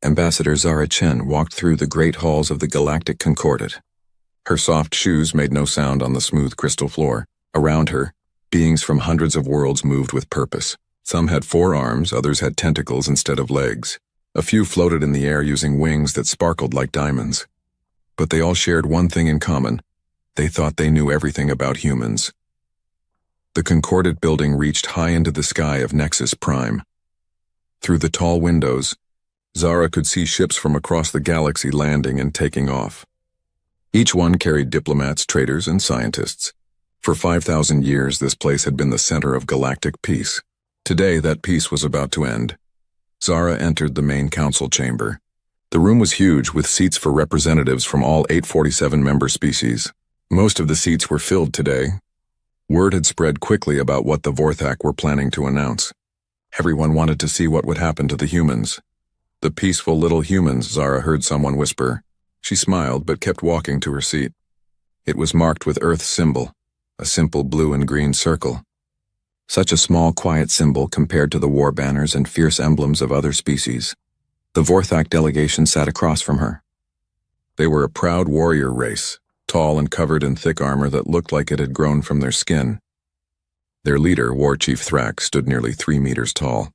Ambassador Zara Chen walked through the great halls of the Galactic Concordat. Her soft shoes made no sound on the smooth crystal floor. Around her, beings from hundreds of worlds moved with purpose. Some had 4 arms, others had tentacles instead of legs. A few floated in the air using wings that sparkled like diamonds. But they all shared one thing in common. They thought they knew everything about humans. The Concordat building reached high into the sky of Nexus Prime. Through the tall windows, Zara could see ships from across the galaxy landing and taking off. Each one carried diplomats, traders, and scientists. For 5,000 years, this place had been the center of galactic peace. Today, that peace was about to end. Zara entered the main council chamber. The room was huge, with seats for representatives from all 847 member species. Most of the seats were filled today. Word had spread quickly about what the Vorthak were planning to announce. Everyone wanted to see what would happen to the humans. The peaceful little humans, Zara heard someone whisper. She smiled but kept walking to her seat. It was marked with Earth's symbol, a simple blue and green circle. Such a small, quiet symbol compared to the war banners and fierce emblems of other species. The Vorthak delegation sat across from her. They were a proud warrior race, tall and covered in thick armor that looked like it had grown from their skin. Their leader, War Chief Thrax, stood nearly 3 meters tall.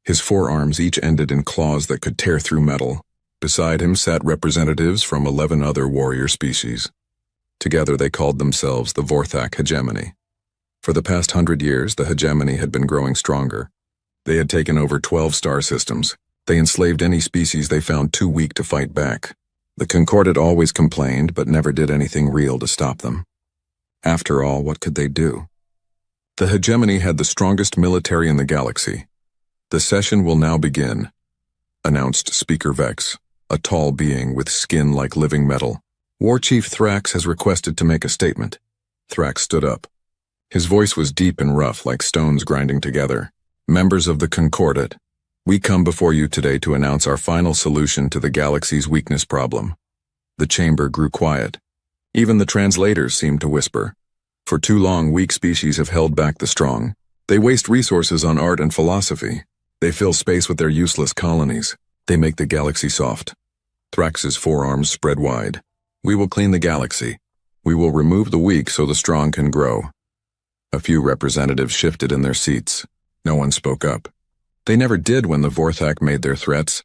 His 4 arms each ended in claws that could tear through metal. Beside him sat representatives from 11 other warrior species. Together they called themselves the Vorthak Hegemony. For the past 100 years, the hegemony had been growing stronger. They had taken over 12 star systems. They enslaved any species they found too weak to fight back. The Concordat always complained, but never did anything real to stop them. After all, what could they do? The hegemony had the strongest military in the galaxy. The session will now begin, announced Speaker Vex, a tall being with skin like living metal. War Chief Thrax has requested to make a statement. Thrax stood up. His voice was deep and rough, like stones grinding together. Members of the Concordat, we come before you today to announce our final solution to the galaxy's weakness problem. The chamber grew quiet. Even the translators seemed to whisper. For too long, weak species have held back the strong. They waste resources on art and philosophy. They fill space with their useless colonies. They make the galaxy soft. Thrax's forearms spread wide. We will clean the galaxy. We will remove the weak so the strong can grow. A few representatives shifted in their seats. No one spoke up. They never did when the Vorthak made their threats.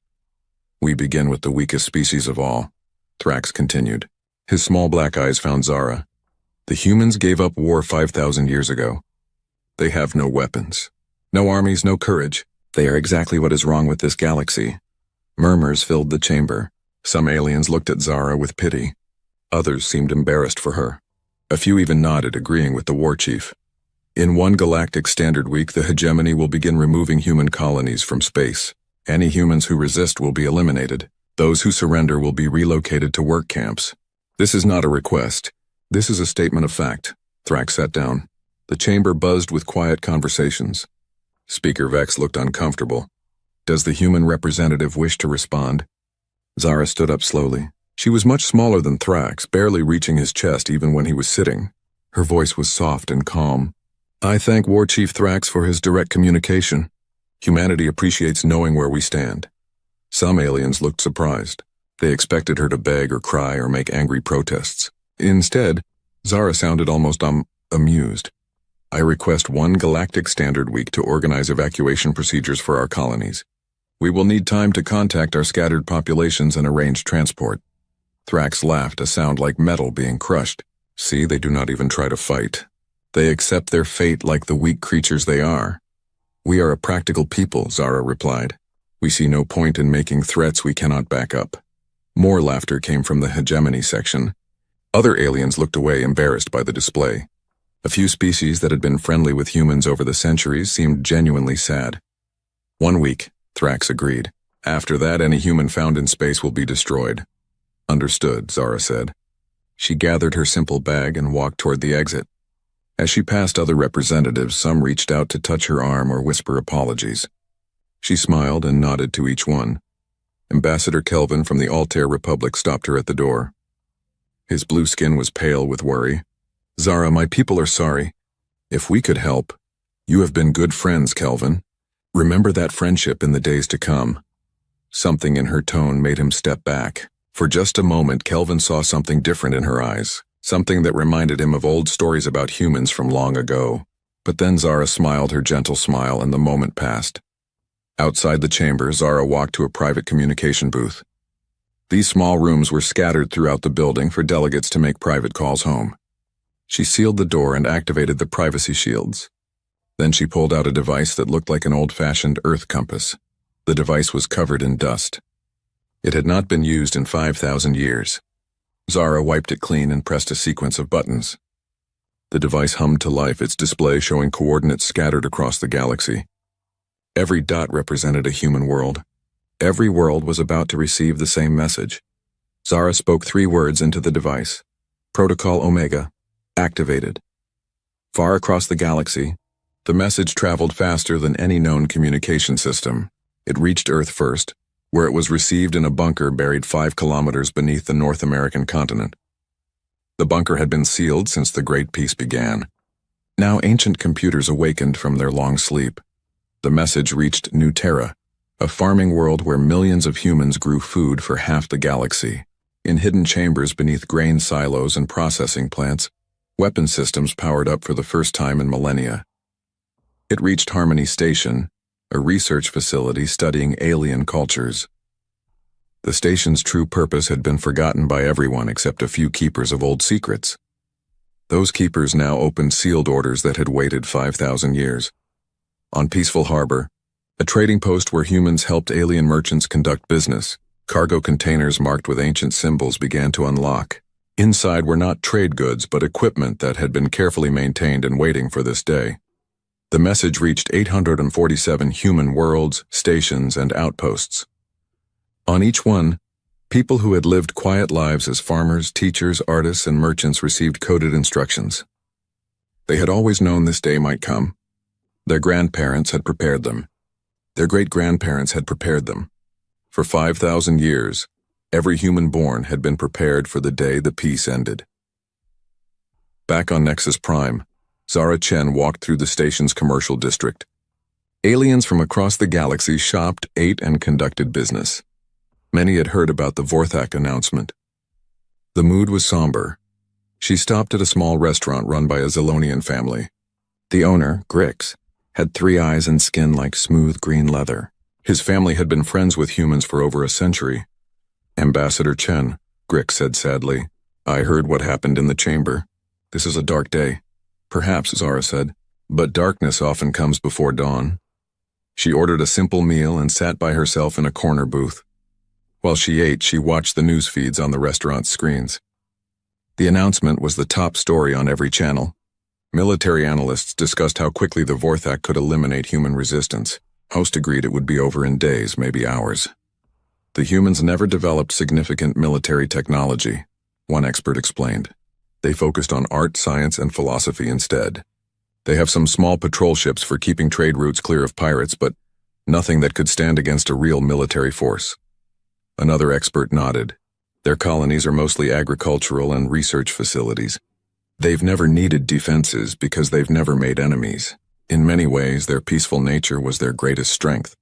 We begin with the weakest species of all, Thrax continued. His small black eyes found Zara. The humans gave up war 5,000 years ago. They have no weapons, no armies, no courage. They are exactly what is wrong with this galaxy. Murmurs filled the chamber. Some aliens looked at Zara with pity. Others seemed embarrassed for her. A few even nodded, agreeing with the war chief. In one galactic standard week, the hegemony will begin removing human colonies from space. Any humans who resist will be eliminated. Those who surrender will be relocated to work camps. This is not a request. This is a statement of fact. Thrax sat down. The chamber buzzed with quiet conversations. Speaker Vex looked uncomfortable. Does the human representative wish to respond? Zara stood up slowly. She was much smaller than Thrax, barely reaching his chest even when he was sitting. Her voice was soft and calm. I thank War Chief Thrax for his direct communication. Humanity appreciates knowing where we stand. Some aliens looked surprised. They expected her to beg or cry or make angry protests. Instead, Zara sounded almost amused. I request one galactic standard week to organize evacuation procedures for our colonies. We will need time to contact our scattered populations and arrange transport. Thrax laughed, a sound like metal being crushed. See, they do not even try to fight. They accept their fate like the weak creatures they are. We are a practical people, Zara replied. We see no point in making threats we cannot back up. More laughter came from the hegemony section. Other aliens looked away, embarrassed by the display. A few species that had been friendly with humans over the centuries seemed genuinely sad. 1 week, Thrax agreed. After that, any human found in space will be destroyed. Understood, Zara said. She gathered her simple bag and walked toward the exit. As she passed other representatives, some reached out to touch her arm or whisper apologies. She smiled and nodded to each one. Ambassador Kelvin from the Altair Republic stopped her at the door. His blue skin was pale with worry. Zara, my people are sorry. If we could help. You have been good friends, Kelvin. Remember that friendship in the days to come. Something in her tone made him step back. For just a moment, Kelvin saw something different in her eyes, something that reminded him of old stories about humans from long ago. But then Zara smiled her gentle smile and the moment passed. Outside the chamber, Zara walked to a private communication booth. These small rooms were scattered throughout the building for delegates to make private calls home. She sealed the door and activated the privacy shields. Then she pulled out a device that looked like an old-fashioned Earth compass. The device was covered in dust. It had not been used in 5,000 years. Zara wiped it clean and pressed a sequence of buttons. The device hummed to life, its display showing coordinates scattered across the galaxy. Every dot represented a human world. Every world was about to receive the same message. Zara spoke 3 words into the device. Protocol Omega, activated. Far across the galaxy, the message traveled faster than any known communication system. It reached Earth first, where it was received in a bunker buried 5 kilometers beneath the North American continent. The bunker had been sealed since the Great Peace began. Now ancient computers awakened from their long sleep. The message reached New Terra, a farming world where millions of humans grew food for half the galaxy. In hidden chambers beneath grain silos and processing plants, weapon systems powered up for the first time in millennia. It reached Harmony Station, a research facility studying alien cultures. The station's true purpose had been forgotten by everyone except a few keepers of old secrets. Those keepers now opened sealed orders that had waited 5,000 years. On Peaceful Harbor, a trading post where humans helped alien merchants conduct business, cargo containers marked with ancient symbols began to unlock. Inside were not trade goods but equipment that had been carefully maintained and waiting for this day. The message reached 847 human worlds, stations, and outposts. On each one, people who had lived quiet lives as farmers, teachers, artists, and merchants received coded instructions. They had always known this day might come. Their grandparents had prepared them. Their great-grandparents had prepared them. For 5,000 years, every human born had been prepared for the day the peace ended. Back on Nexus Prime, Zara Chen walked through the station's commercial district. Aliens from across the galaxy shopped, ate, and conducted business. Many had heard about the Vorthak announcement. The mood was somber. She stopped at a small restaurant run by a Zilonian family. The owner, Grix, had 3 eyes and skin like smooth green leather. His family had been friends with humans for over a century. Ambassador Chen, Grix said sadly, I heard what happened in the chamber. This is a dark day. Perhaps, Zara said, but darkness often comes before dawn. She ordered a simple meal and sat by herself in a corner booth. While she ate, she watched the news feeds on the restaurant's screens. The announcement was the top story on every channel. Military analysts discussed how quickly the Vorthak could eliminate human resistance. Most agreed it would be over in days, maybe hours. The humans never developed significant military technology, one expert explained. They focused on art, science, and philosophy instead. They have some small patrol ships for keeping trade routes clear of pirates, but nothing that could stand against a real military force. Another expert nodded. Their colonies are mostly agricultural and research facilities. They've never needed defenses because they've never made enemies. In many ways, their peaceful nature was their greatest strength.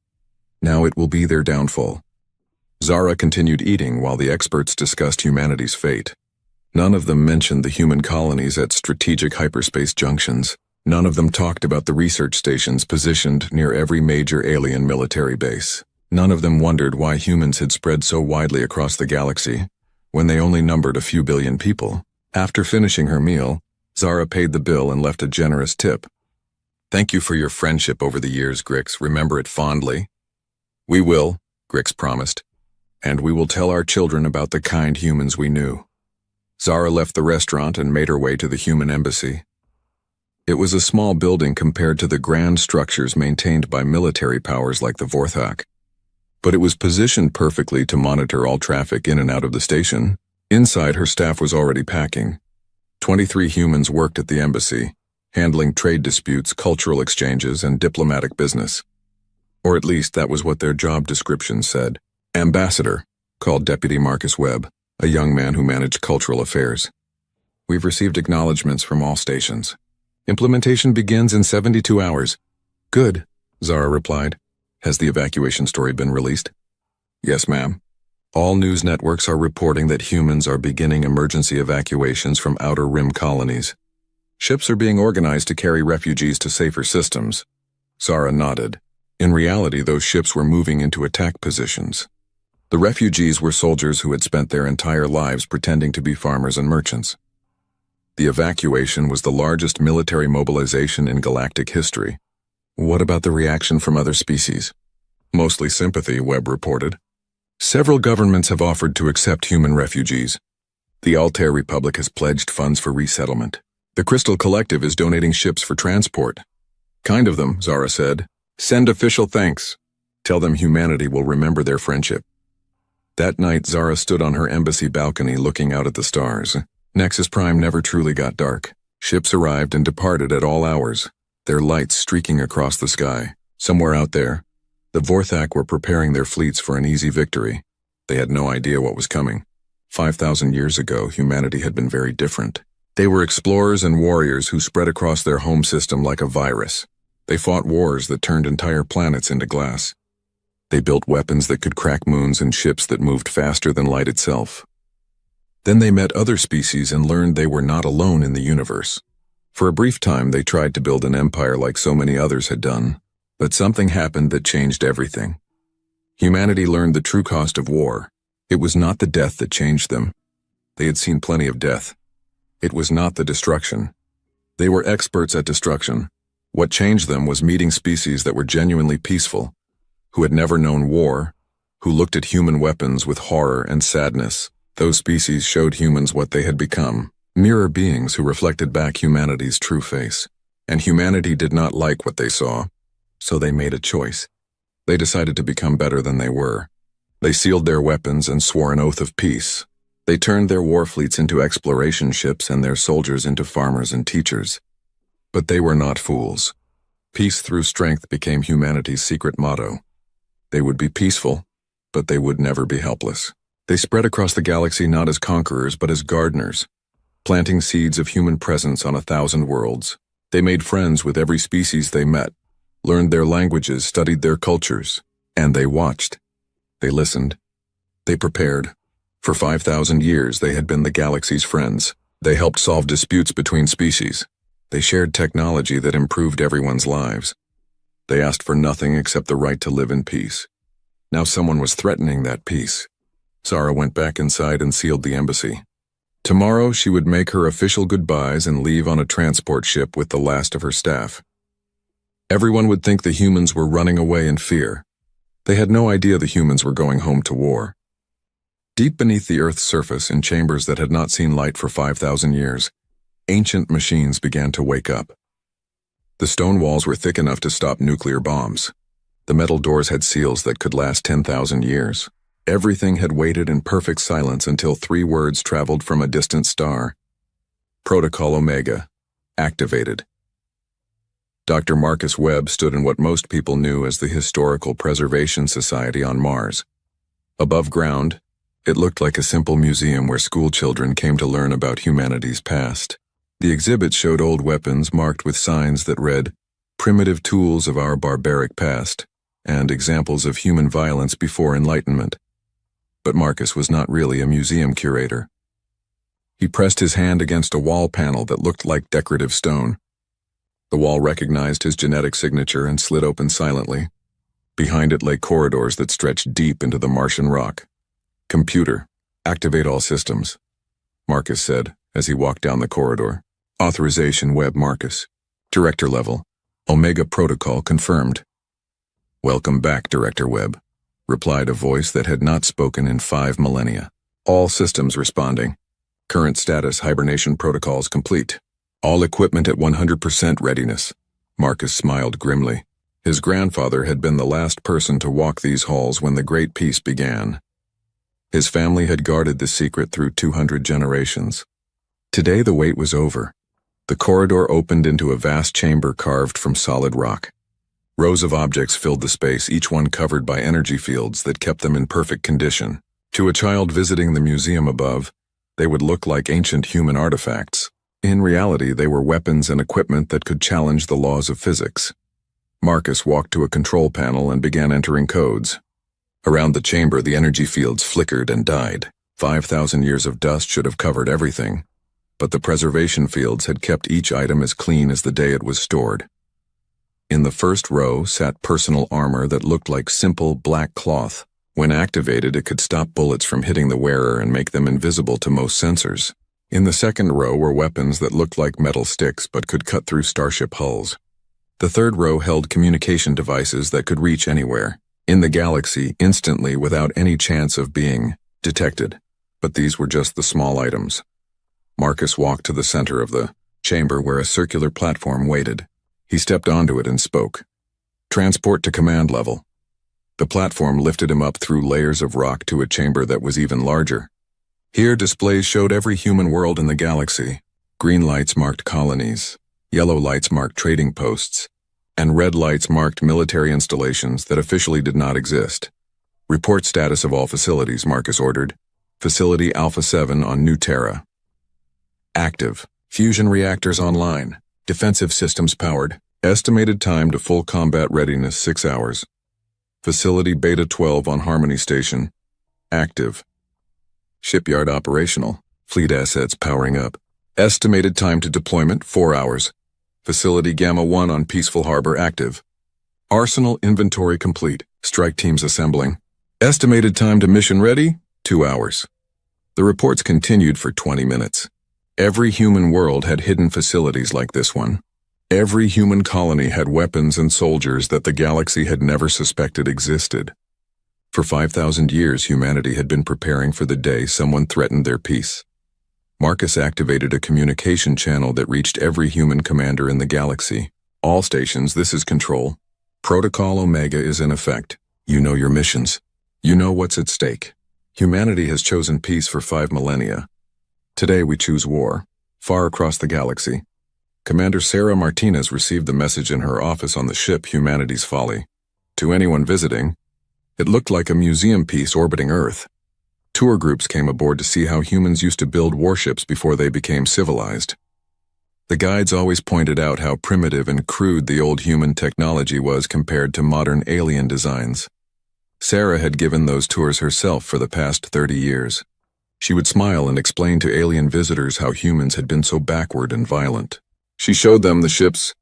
Now it will be their downfall. Zara continued eating while the experts discussed humanity's fate. None of them mentioned the human colonies at strategic hyperspace junctions. None of them talked about the research stations positioned near every major alien military base. None of them wondered why humans had spread so widely across the galaxy when they only numbered a few billion people. After finishing her meal, Zara paid the bill and left a generous tip. Thank you for your friendship over the years, Grix. Remember it fondly. We will, Grix promised, and we will tell our children about the kind humans we knew. Zara left the restaurant and made her way to the human embassy. It was a small building compared to the grand structures maintained by military powers like the Vorthak. But it was positioned perfectly to monitor all traffic in and out of the station. Inside, her staff was already packing. 23 humans worked at the embassy, handling trade disputes, cultural exchanges, and diplomatic business. Or at least that was what their job description said. Ambassador, called Deputy Marcus Webb, a young man who managed cultural affairs. We've received acknowledgments from all stations. Implementation begins in 72 hours. Good, Zara replied. Has the evacuation story been released? Yes, ma'am. All news networks are reporting that humans are beginning emergency evacuations from outer rim colonies. Ships are being organized to carry refugees to safer systems. Zara nodded. In reality, those ships were moving into attack positions. The refugees were soldiers who had spent their entire lives pretending to be farmers and merchants. The evacuation was the largest military mobilization in galactic history. What about the reaction from other species? Mostly sympathy, Webb reported. Several governments have offered to accept human refugees. The Altair Republic has pledged funds for resettlement. The Crystal Collective is donating ships for transport. Kind of them, Zara said. Send official thanks. Tell them humanity will remember their friendship. That night, Zara stood on her embassy balcony looking out at the stars. Nexus Prime never truly got dark. Ships arrived and departed at all hours, their lights streaking across the sky. Somewhere out there, the Vorthak were preparing their fleets for an easy victory. They had no idea what was coming. 5,000 years ago, humanity had been very different. They were explorers and warriors who spread across their home system like a virus. They fought wars that turned entire planets into glass. They built weapons that could crack moons and ships that moved faster than light itself. Then they met other species and learned they were not alone in the universe. For a brief time, they tried to build an empire like so many others had done, but something happened that changed everything. Humanity learned the true cost of war. It was not the death that changed them. They had seen plenty of death. It was not the destruction. They were experts at destruction. What changed them was meeting species that were genuinely peaceful, who had never known war, who looked at human weapons with horror and sadness. Those species showed humans what they had become, mirror beings who reflected back humanity's true face. And humanity did not like what they saw, so they made a choice. They decided to become better than they were. They sealed their weapons and swore an oath of peace. They turned their war fleets into exploration ships and their soldiers into farmers and teachers. But they were not fools. Peace through strength became humanity's secret motto. They would be peaceful, but they would never be helpless. They spread across the galaxy not as conquerors but as gardeners, planting seeds of human presence on 1,000 worlds. They made friends with every species they met, learned their languages, studied their cultures, and they watched. They listened. They prepared. For 5,000 years, they had been the galaxy's friends. They helped solve disputes between species. They shared technology that improved everyone's lives. They asked for nothing except the right to live in peace. Now someone was threatening that peace. Zara went back inside and sealed the embassy. Tomorrow, she would make her official goodbyes and leave on a transport ship with the last of her staff. Everyone would think the humans were running away in fear. They had no idea the humans were going home to war. Deep beneath the Earth's surface, in chambers that had not seen light for 5,000 years, ancient machines began to wake up. The stone walls were thick enough to stop nuclear bombs. The metal doors had seals that could last 10,000 years. Everything had waited in perfect silence until 3 words traveled from a distant star. Protocol Omega, activated. Dr. Marcus Webb stood in what most people knew as the Historical Preservation Society on Mars. Above ground, it looked like a simple museum where school children came to learn about humanity's past. The exhibit showed old weapons marked with signs that read, "Primitive tools of our barbaric past," and examples of human violence before Enlightenment. But Marcus was not really a museum curator. He pressed his hand against a wall panel that looked like decorative stone. The wall recognized his genetic signature and slid open silently. Behind it lay corridors that stretched deep into the Martian rock. "Computer, activate all systems," Marcus said as he walked down the corridor. "Authorization Webb Marcus. Director level. Omega Protocol confirmed." "Welcome back, Director Webb," replied a voice that had not spoken in 5 millennia. "All systems responding. Current status hibernation protocols complete. All equipment at 100% readiness." Marcus smiled grimly. His grandfather had been the last person to walk these halls when the Great Peace began. His family had guarded the secret through 200 generations. Today the wait was over. The corridor opened into a vast chamber carved from solid rock. Rows of objects filled the space, each one covered by energy fields that kept them in perfect condition. To a child visiting the museum above, they would look like ancient human artifacts. In reality, they were weapons and equipment that could challenge the laws of physics. Marcus walked to a control panel and began entering codes. Around the chamber, the energy fields flickered and died. 5,000 years of dust should have covered everything, but the preservation fields had kept each item as clean as the day it was stored. In the first row sat personal armor that looked like simple black cloth. When activated, it could stop bullets from hitting the wearer and make them invisible to most sensors. In the second row were weapons that looked like metal sticks but could cut through starship hulls. The third row held communication devices that could reach anywhere in the galaxy instantly without any chance of being detected. But these were just the small items. Marcus walked to the center of the chamber where a circular platform waited. He stepped onto it and spoke. "Transport to command level." The platform lifted him up through layers of rock to a chamber that was even larger. Here, displays showed every human world in the galaxy. Green lights marked colonies, yellow lights marked trading posts, and red lights marked military installations that officially did not exist. "Report status of all facilities," Marcus ordered. "Facility Alpha 7 on New Terra. Active. Fusion reactors online. Defensive systems powered. Estimated time to full combat readiness 6 hours. Facility Beta 12 on Harmony Station. Active. Shipyard operational. Fleet assets powering up. Estimated time to deployment 4 hours. Facility Gamma 1 on Peaceful Harbor active. Arsenal inventory complete. Strike teams assembling. Estimated time to mission ready 2 hours. The reports continued for 20 minutes. Every human world had hidden facilities like this one. Every human colony had weapons and soldiers that the galaxy had never suspected existed. For 5,000 years, humanity had been preparing for the day someone threatened their peace. Marcus activated a communication channel that reached every human commander in the galaxy. "All stations, this is Control. Protocol Omega is in effect. You know your missions. You know what's at stake. Humanity has chosen peace for 5 millennia. Today we choose war, far across the galaxy." Commander Sarah Martinez received the message in her office on the ship Humanity's Folly. To anyone visiting, it looked like a museum piece orbiting Earth. Tour groups came aboard to see how humans used to build warships before they became civilized. The guides always pointed out how primitive and crude the old human technology was compared to modern alien designs. Sarah had given those tours herself for the past 30 years. She would smile and explain to alien visitors how humans had been so backward and violent. She showed them the ship's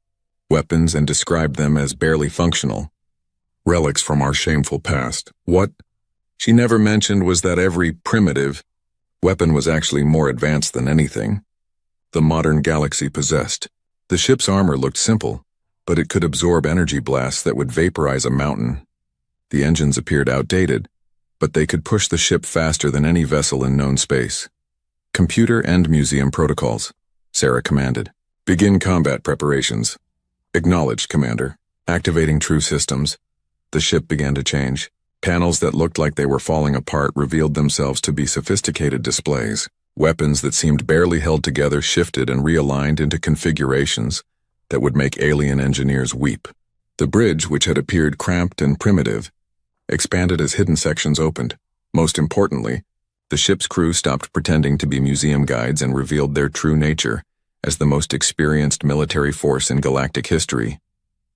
weapons and described them as barely functional. Relics from our shameful past. What she never mentioned was that every primitive weapon was actually more advanced than anything the modern galaxy possessed. The ship's armor looked simple, but it could absorb energy blasts that would vaporize a mountain. The engines appeared outdated, but they could push the ship faster than any vessel in known space. "Computer and museum protocols," Sarah commanded. "Begin combat preparations." "Acknowledged, Commander." Activating true systems. The ship began to change. Panels that looked like they were falling apart revealed themselves to be sophisticated displays. Weapons that seemed barely held together shifted and realigned into configurations that would make alien engineers weep. The bridge, which had appeared cramped and primitive, expanded as hidden sections opened. Most importantly, the ship's crew stopped pretending to be museum guides and revealed their true nature as the most experienced military force in galactic history.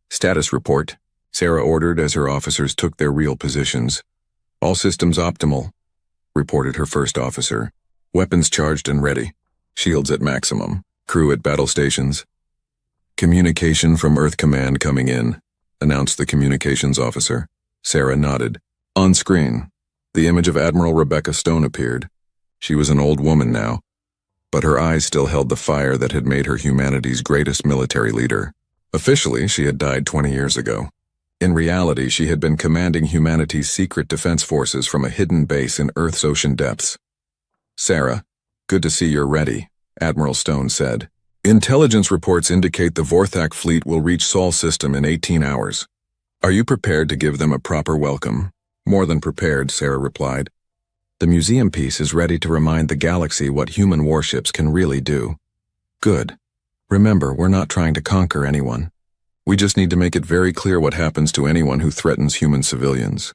"Status report," Sarah ordered as her officers took their real positions. "All systems optimal," reported her first officer. "Weapons charged and ready. Shields at maximum. Crew at battle stations." "Communication from Earth Command coming in," announced the communications officer. Sarah nodded. On screen, the image of Admiral Rebecca Stone appeared. She was an old woman now, but her eyes still held the fire that had made her humanity's greatest military leader. Officially, she had died 20 years ago. In reality, she had been commanding humanity's secret defense forces from a hidden base in Earth's ocean depths. "Sarah, good to see you're ready," Admiral Stone said. "Intelligence reports indicate the Vorthak fleet will reach Sol system in 18 hours. Are you prepared to give them a proper welcome?" "More than prepared," Sarah replied. "The museum piece is ready to remind the galaxy what human warships can really do." "Good. Remember, we're not trying to conquer anyone. We just need to make it very clear what happens to anyone who threatens human civilians."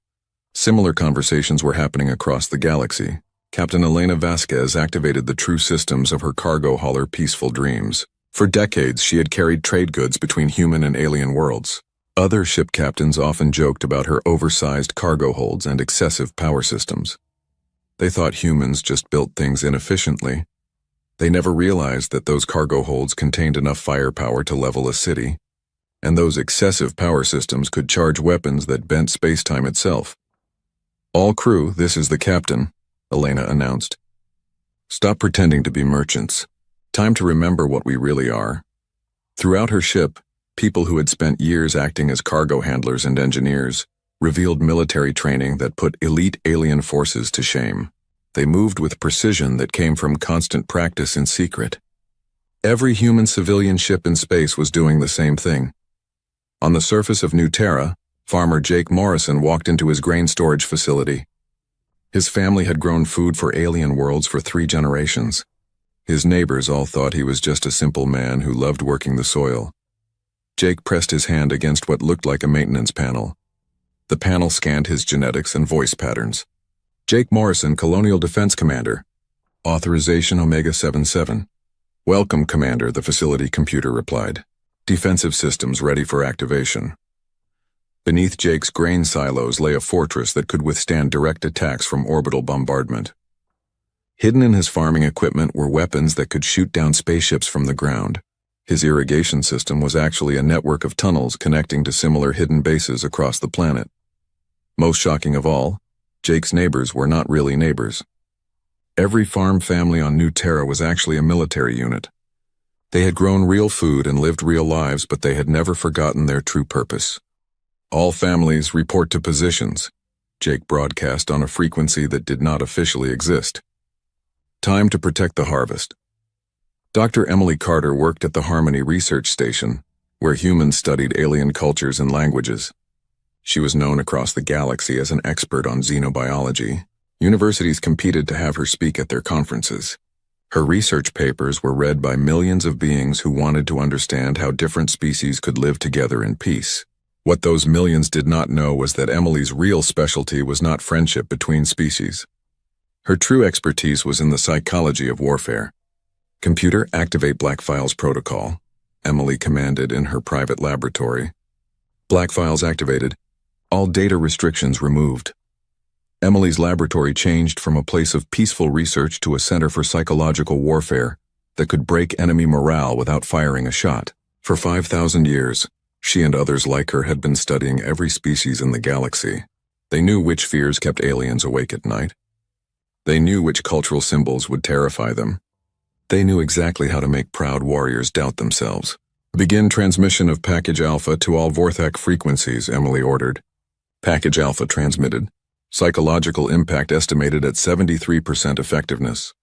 Similar conversations were happening across the galaxy. Captain Elena Vasquez activated the true systems of her cargo hauler Peaceful Dreams. For decades, she had carried trade goods between human and alien worlds. Other ship captains often joked about her oversized cargo holds and excessive power systems. They thought humans just built things inefficiently. They never realized that those cargo holds contained enough firepower to level a city, and those excessive power systems could charge weapons that bent space-time itself. "All crew, this is the captain," Elena announced. "Stop pretending to be merchants. Time to remember what we really are." Throughout her ship, people who had spent years acting as cargo handlers and engineers revealed military training that put elite alien forces to shame. They moved with precision that came from constant practice in secret. Every human civilian ship in space was doing the same thing. On the surface of New Terra, farmer Jake Morrison walked into his grain storage facility. His family had grown food for alien worlds for 3 generations. His neighbors all thought he was just a simple man who loved working the soil. Jake pressed his hand against what looked like a maintenance panel. The panel scanned his genetics and voice patterns. "Jake Morrison, Colonial Defense Commander. Authorization Omega 77. "Welcome, Commander," the facility computer replied. "Defensive systems ready for activation." Beneath Jake's grain silos lay a fortress that could withstand direct attacks from orbital bombardment. Hidden in his farming equipment were weapons that could shoot down spaceships from the ground. His irrigation system was actually a network of tunnels connecting to similar hidden bases across the planet. Most shocking of all, Jake's neighbors were not really neighbors. Every farm family on New Terra was actually a military unit. They had grown real food and lived real lives, but they had never forgotten their true purpose. "All families report to positions," Jake broadcast on a frequency that did not officially exist. "Time to protect the harvest." Dr. Emily Carter worked at the Harmony Research Station, where humans studied alien cultures and languages. She was known across the galaxy as an expert on xenobiology. Universities competed to have her speak at their conferences. Her research papers were read by millions of beings who wanted to understand how different species could live together in peace. What those millions did not know was that Emily's real specialty was not friendship between species. Her true expertise was in the psychology of warfare. "Computer, activate Black Files protocol," Emily commanded in her private laboratory. Black Files activated. All data restrictions removed. Emily's laboratory changed from a place of peaceful research to a center for psychological warfare that could break enemy morale without firing a shot. For 5,000 years, she and others like her had been studying every species in the galaxy. They knew which fears kept aliens awake at night. They knew which cultural symbols would terrify them. They knew exactly how to make proud warriors doubt themselves. "Begin transmission of Package Alpha to all Vorthak frequencies," Emily ordered. Package Alpha transmitted. Psychological impact estimated at 73% effectiveness.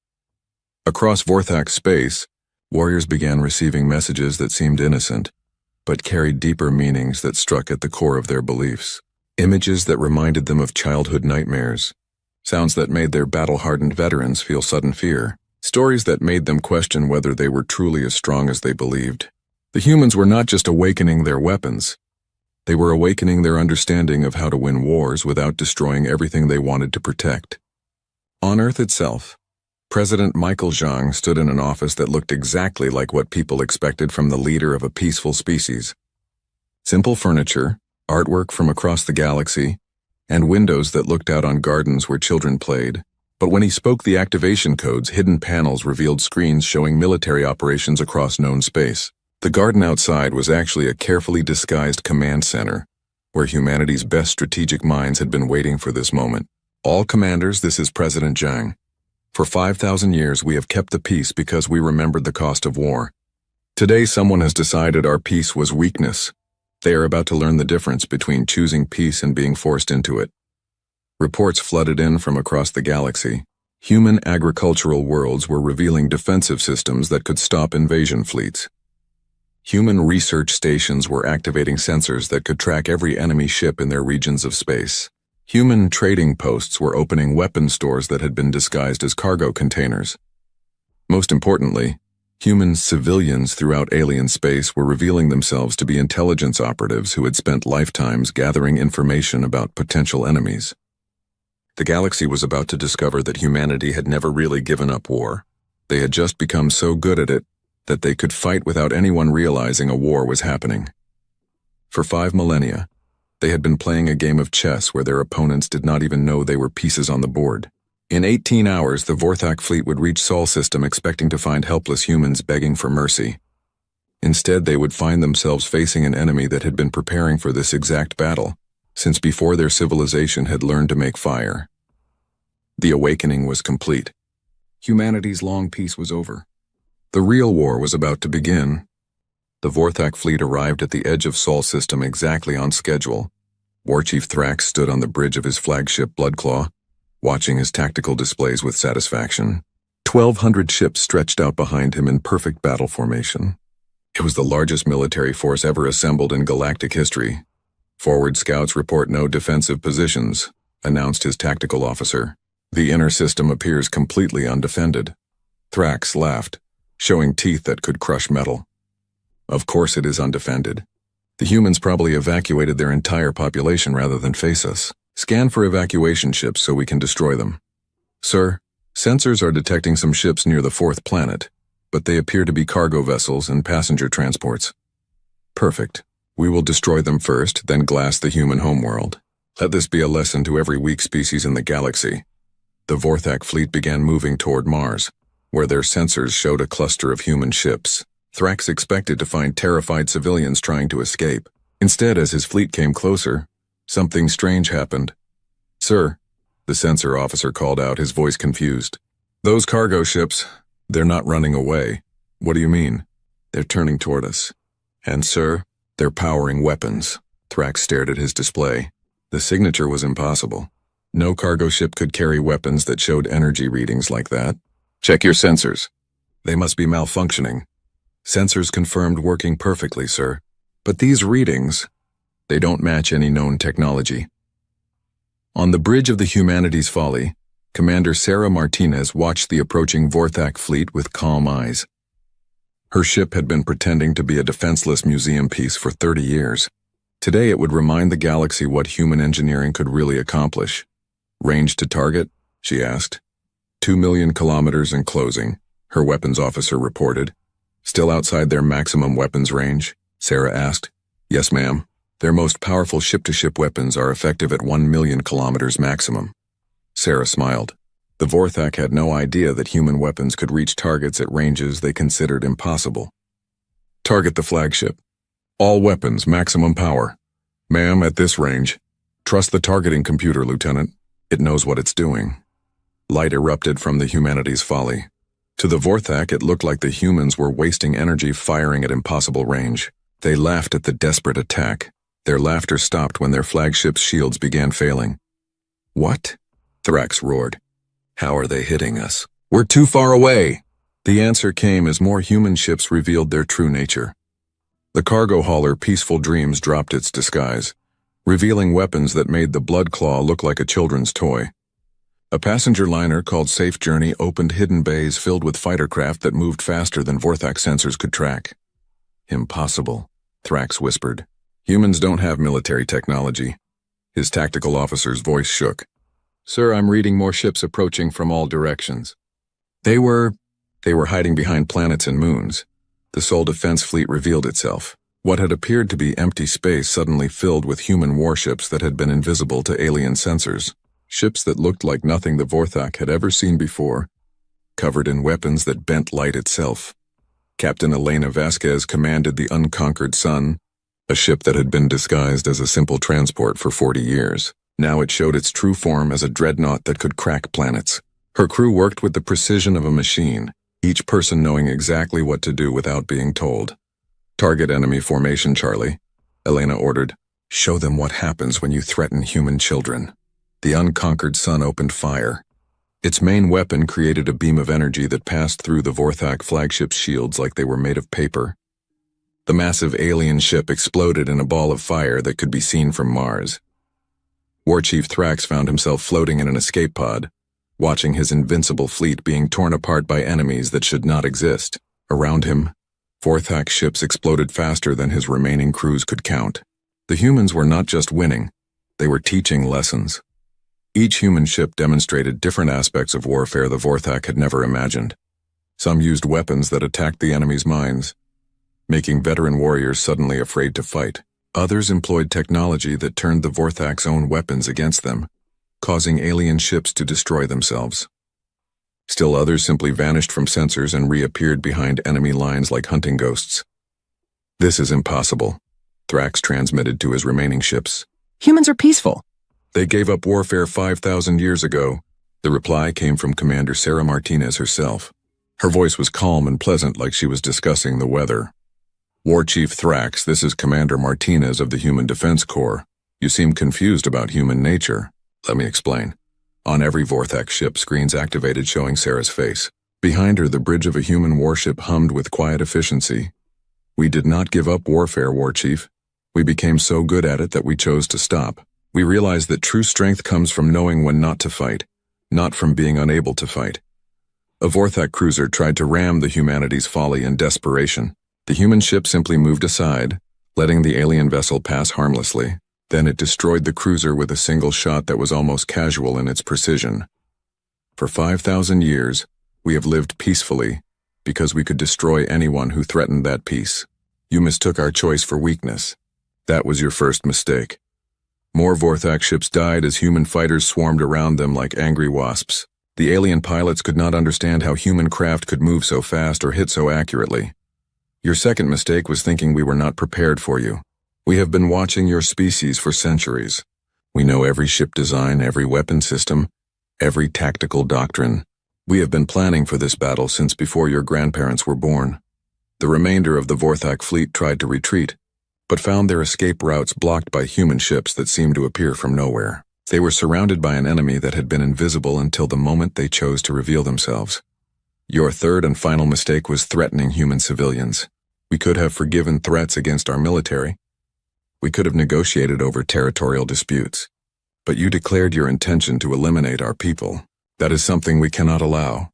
Across Vorthak space, warriors began receiving messages that seemed innocent, but carried deeper meanings that struck at the core of their beliefs. Images that reminded them of childhood nightmares. Sounds that made their battle-hardened veterans feel sudden fear. Stories that made them question whether they were truly as strong as they believed. The humans were not just awakening their weapons. They were awakening their understanding of how to win wars without destroying everything they wanted to protect. On Earth itself, President Michael Zhang stood in an office that looked exactly like what people expected from the leader of a peaceful species. Simple furniture, artwork from across the galaxy, and windows that looked out on gardens where children played. But when he spoke the activation codes, hidden panels revealed screens showing military operations across known space. The garden outside was actually a carefully disguised command center, where humanity's best strategic minds had been waiting for this moment. "All commanders, this is President Zhang. For 5,000 years we have kept the peace because we remembered the cost of war. Today someone has decided our peace was weakness. They are about to learn the difference between choosing peace and being forced into it." Reports flooded in from across the galaxy. Human agricultural worlds were revealing defensive systems that could stop invasion fleets. Human research stations were activating sensors that could track every enemy ship in their regions of space. Human trading posts were opening weapon stores that had been disguised as cargo containers. Most importantly, human civilians throughout alien space were revealing themselves to be intelligence operatives who had spent lifetimes gathering information about potential enemies. The galaxy was about to discover that humanity had never really given up war. They had just become so good at it that they could fight without anyone realizing a war was happening. For 5 millennia, they had been playing a game of chess where their opponents did not even know they were pieces on the board. In 18 hours, the Vorthak fleet would reach Sol system expecting to find helpless humans begging for mercy. Instead, they would find themselves facing an enemy that had been preparing for this exact battle, since before their civilization had learned to make fire. The awakening was complete. Humanity's long peace was over. The real war was about to begin. The Vorthak fleet arrived at the edge of Sol system exactly on schedule. Warchief Thrax stood on the bridge of his flagship Bloodclaw, watching his tactical displays with satisfaction. 1,200 ships stretched out behind him in perfect battle formation. It was the largest military force ever assembled in galactic history. "Forward scouts report no defensive positions," announced his tactical officer. "The inner system appears completely undefended." Thrax laughed, showing teeth that could crush metal. "Of course it is undefended. The humans probably evacuated their entire population rather than face us. Scan for evacuation ships so we can destroy them." "Sir, sensors are detecting some ships near the 4th planet, but they appear to be cargo vessels and passenger transports." "Perfect. We will destroy them first, then glass the human homeworld. Let this be a lesson to every weak species in the galaxy." The Vorthak fleet began moving toward Mars, where their sensors showed a cluster of human ships. Thrax expected to find terrified civilians trying to escape. Instead, as his fleet came closer, something strange happened. "Sir," the sensor officer called out, his voice confused. "Those cargo ships, they're not running away." "What do you mean?" "They're turning toward us. And, sir, they're powering weapons." Thrax stared at his display. The signature was impossible. No cargo ship could carry weapons that showed energy readings like that. "Check your sensors. They must be malfunctioning." "Sensors confirmed working perfectly, sir. But these readings, they don't match any known technology." On the bridge of the Humanity's Folly, Commander Sarah Martinez watched the approaching Vorthak fleet with calm eyes. Her ship had been pretending to be a defenseless museum piece for 30 years. Today it would remind the galaxy what human engineering could really accomplish. "Range to target?" she asked. 2 million kilometers and closing, her weapons officer reported. "Still outside their maximum weapons range?" Sarah asked. "Yes, ma'am. Their most powerful ship-to-ship weapons are effective at 1 million kilometers maximum." Sarah smiled. The Vorthak had no idea that human weapons could reach targets at ranges they considered impossible. "Target the flagship. All weapons, maximum power." "Ma'am, at this range. Trust the targeting computer, Lieutenant. It knows what it's doing." Light erupted from the Humanity's Folly. To the Vorthak, it looked like the humans were wasting energy firing at impossible range. They laughed at the desperate attack. Their laughter stopped when their flagship's shields began failing. "What?" Thrax roared. "How are they hitting us?" "We're too far away." The answer came as more human ships revealed their true nature. The cargo hauler Peaceful Dreams dropped its disguise, revealing weapons that made the Bloodclaw look like a children's toy. A passenger liner called Safe Journey opened hidden bays filled with fighter craft that moved faster than Vorthak sensors could track. "Impossible," Thrax whispered. "Humans don't have military technology." His tactical officer's voice shook. "Sir, I'm reading more ships approaching from all directions." They were hiding behind planets and moons. The Sol defense fleet revealed itself. What had appeared to be empty space suddenly filled with human warships that had been invisible to alien sensors. Ships that looked like nothing the Vorthak had ever seen before, covered in weapons that bent light itself. Captain Elena Vasquez commanded the Unconquered Sun, a ship that had been disguised as a simple transport for 40 years. Now it showed its true form as a dreadnought that could crack planets. Her crew worked with the precision of a machine, each person knowing exactly what to do without being told. "Target enemy formation, Charlie," Elena ordered. "Show them what happens when you threaten human children." The Unconquered Sun opened fire. Its main weapon created a beam of energy that passed through the Vorthak flagship's shields like they were made of paper. The massive alien ship exploded in a ball of fire that could be seen from Mars. Warchief Thrax found himself floating in an escape pod, watching his invincible fleet being torn apart by enemies that should not exist. Around him, Vorthak ships exploded faster than his remaining crews could count. The humans were not just winning, they were teaching lessons. Each human ship demonstrated different aspects of warfare the Vorthak had never imagined. Some used weapons that attacked the enemy's minds, making veteran warriors suddenly afraid to fight. Others employed technology that turned the Vorthak's own weapons against them, causing alien ships to destroy themselves. Still others simply vanished from sensors and reappeared behind enemy lines like hunting ghosts. "This is impossible," Thrax transmitted to his remaining ships. "Humans are peaceful." "They gave up warfare 5,000 years ago." The reply came from Commander Sarah Martinez herself. Her voice was calm and pleasant, like she was discussing the weather. "War Chief Thrax, this is Commander Martinez of the Human Defense Corps. You seem confused about human nature. Let me explain." On every Vorthak ship, screens activated showing Sarah's face. Behind her, the bridge of a human warship hummed with quiet efficiency. "We did not give up warfare, War Chief. We became so good at it that we chose to stop. We realized that true strength comes from knowing when not to fight, not from being unable to fight." A Vorthak cruiser tried to ram the humanity's folly and desperation. The human ship simply moved aside, letting the alien vessel pass harmlessly. Then it destroyed the cruiser with a single shot that was almost casual in its precision. "For 5,000 years, we have lived peacefully because we could destroy anyone who threatened that peace. You mistook our choice for weakness. That was your first mistake." More Vorthak ships died as human fighters swarmed around them like angry wasps. The alien pilots could not understand how human craft could move so fast or hit so accurately. "Your second mistake was thinking we were not prepared for you. We have been watching your species for centuries. We know every ship design, every weapon system, every tactical doctrine. We have been planning for this battle since before your grandparents were born." The remainder of the Vorthak fleet tried to retreat, but found their escape routes blocked by human ships that seemed to appear from nowhere. They were surrounded by an enemy that had been invisible until the moment they chose to reveal themselves. "Your third and final mistake was threatening human civilians. We could have forgiven threats against our military. We could have negotiated over territorial disputes. But you declared your intention to eliminate our people. That is something we cannot allow."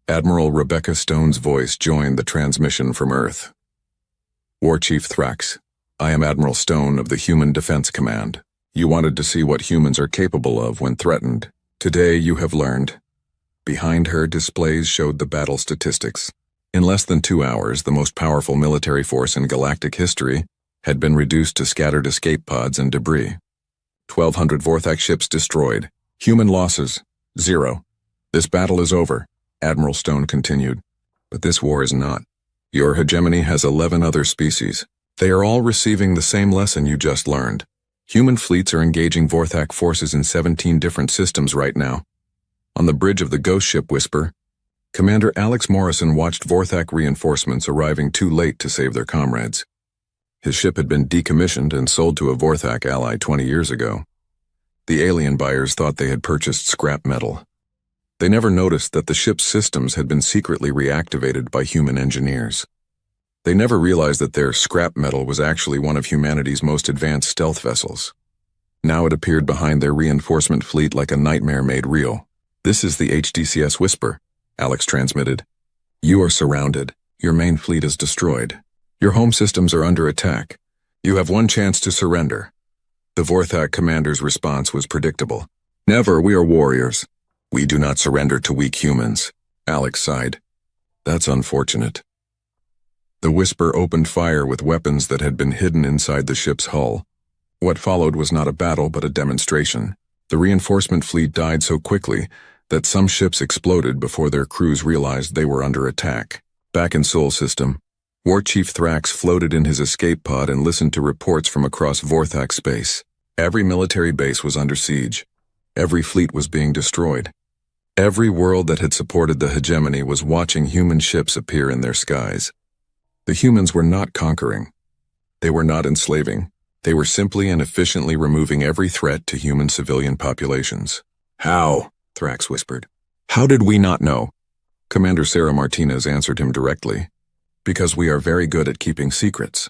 Admiral Rebecca Stone's voice joined the transmission from Earth. "War Chief Thrax, I am Admiral Stone of the Human Defense Command. You wanted to see what humans are capable of when threatened. Today you have learned." Behind her, displays showed the battle statistics. In less than 2 hours, the most powerful military force in galactic history had been reduced to scattered escape pods and debris. 1,200 Vorthak ships destroyed. Human losses, 0. "This battle is over," Admiral Stone continued. "But this war is not. Your hegemony has 11 other species. They are all receiving the same lesson you just learned. Human fleets are engaging Vorthak forces in 17 different systems right now." On the bridge of the ghost ship Whisper, Commander Alex Morrison watched Vorthak reinforcements arriving too late to save their comrades. His ship had been decommissioned and sold to a Vorthak ally 20 years ago. The alien buyers thought they had purchased scrap metal. They never noticed that the ship's systems had been secretly reactivated by human engineers. They never realized that their scrap metal was actually one of humanity's most advanced stealth vessels. Now it appeared behind their reinforcement fleet like a nightmare made real. "This is the HDCS Whisper," Alex transmitted. "You are surrounded. Your main fleet is destroyed. Your home systems are under attack. You have one chance to surrender." The Vorthak commander's response was predictable. "Never, we are warriors. We do not surrender to weak humans." Alex sighed. "That's unfortunate." The Whisper opened fire with weapons that had been hidden inside the ship's hull. What followed was not a battle but a demonstration. The reinforcement fleet died so quickly that some ships exploded before their crews realized they were under attack. Back in Sol System, War Chief Thrax floated in his escape pod and listened to reports from across Vorthak space. Every military base was under siege. Every fleet was being destroyed. Every world that had supported the hegemony was watching human ships appear in their skies. The humans were not conquering. They were not enslaving. They were simply and efficiently removing every threat to human civilian populations. "How?" Thrax whispered. "How did we not know?" Commander Sarah Martinez answered him directly. "Because we are very good at keeping secrets.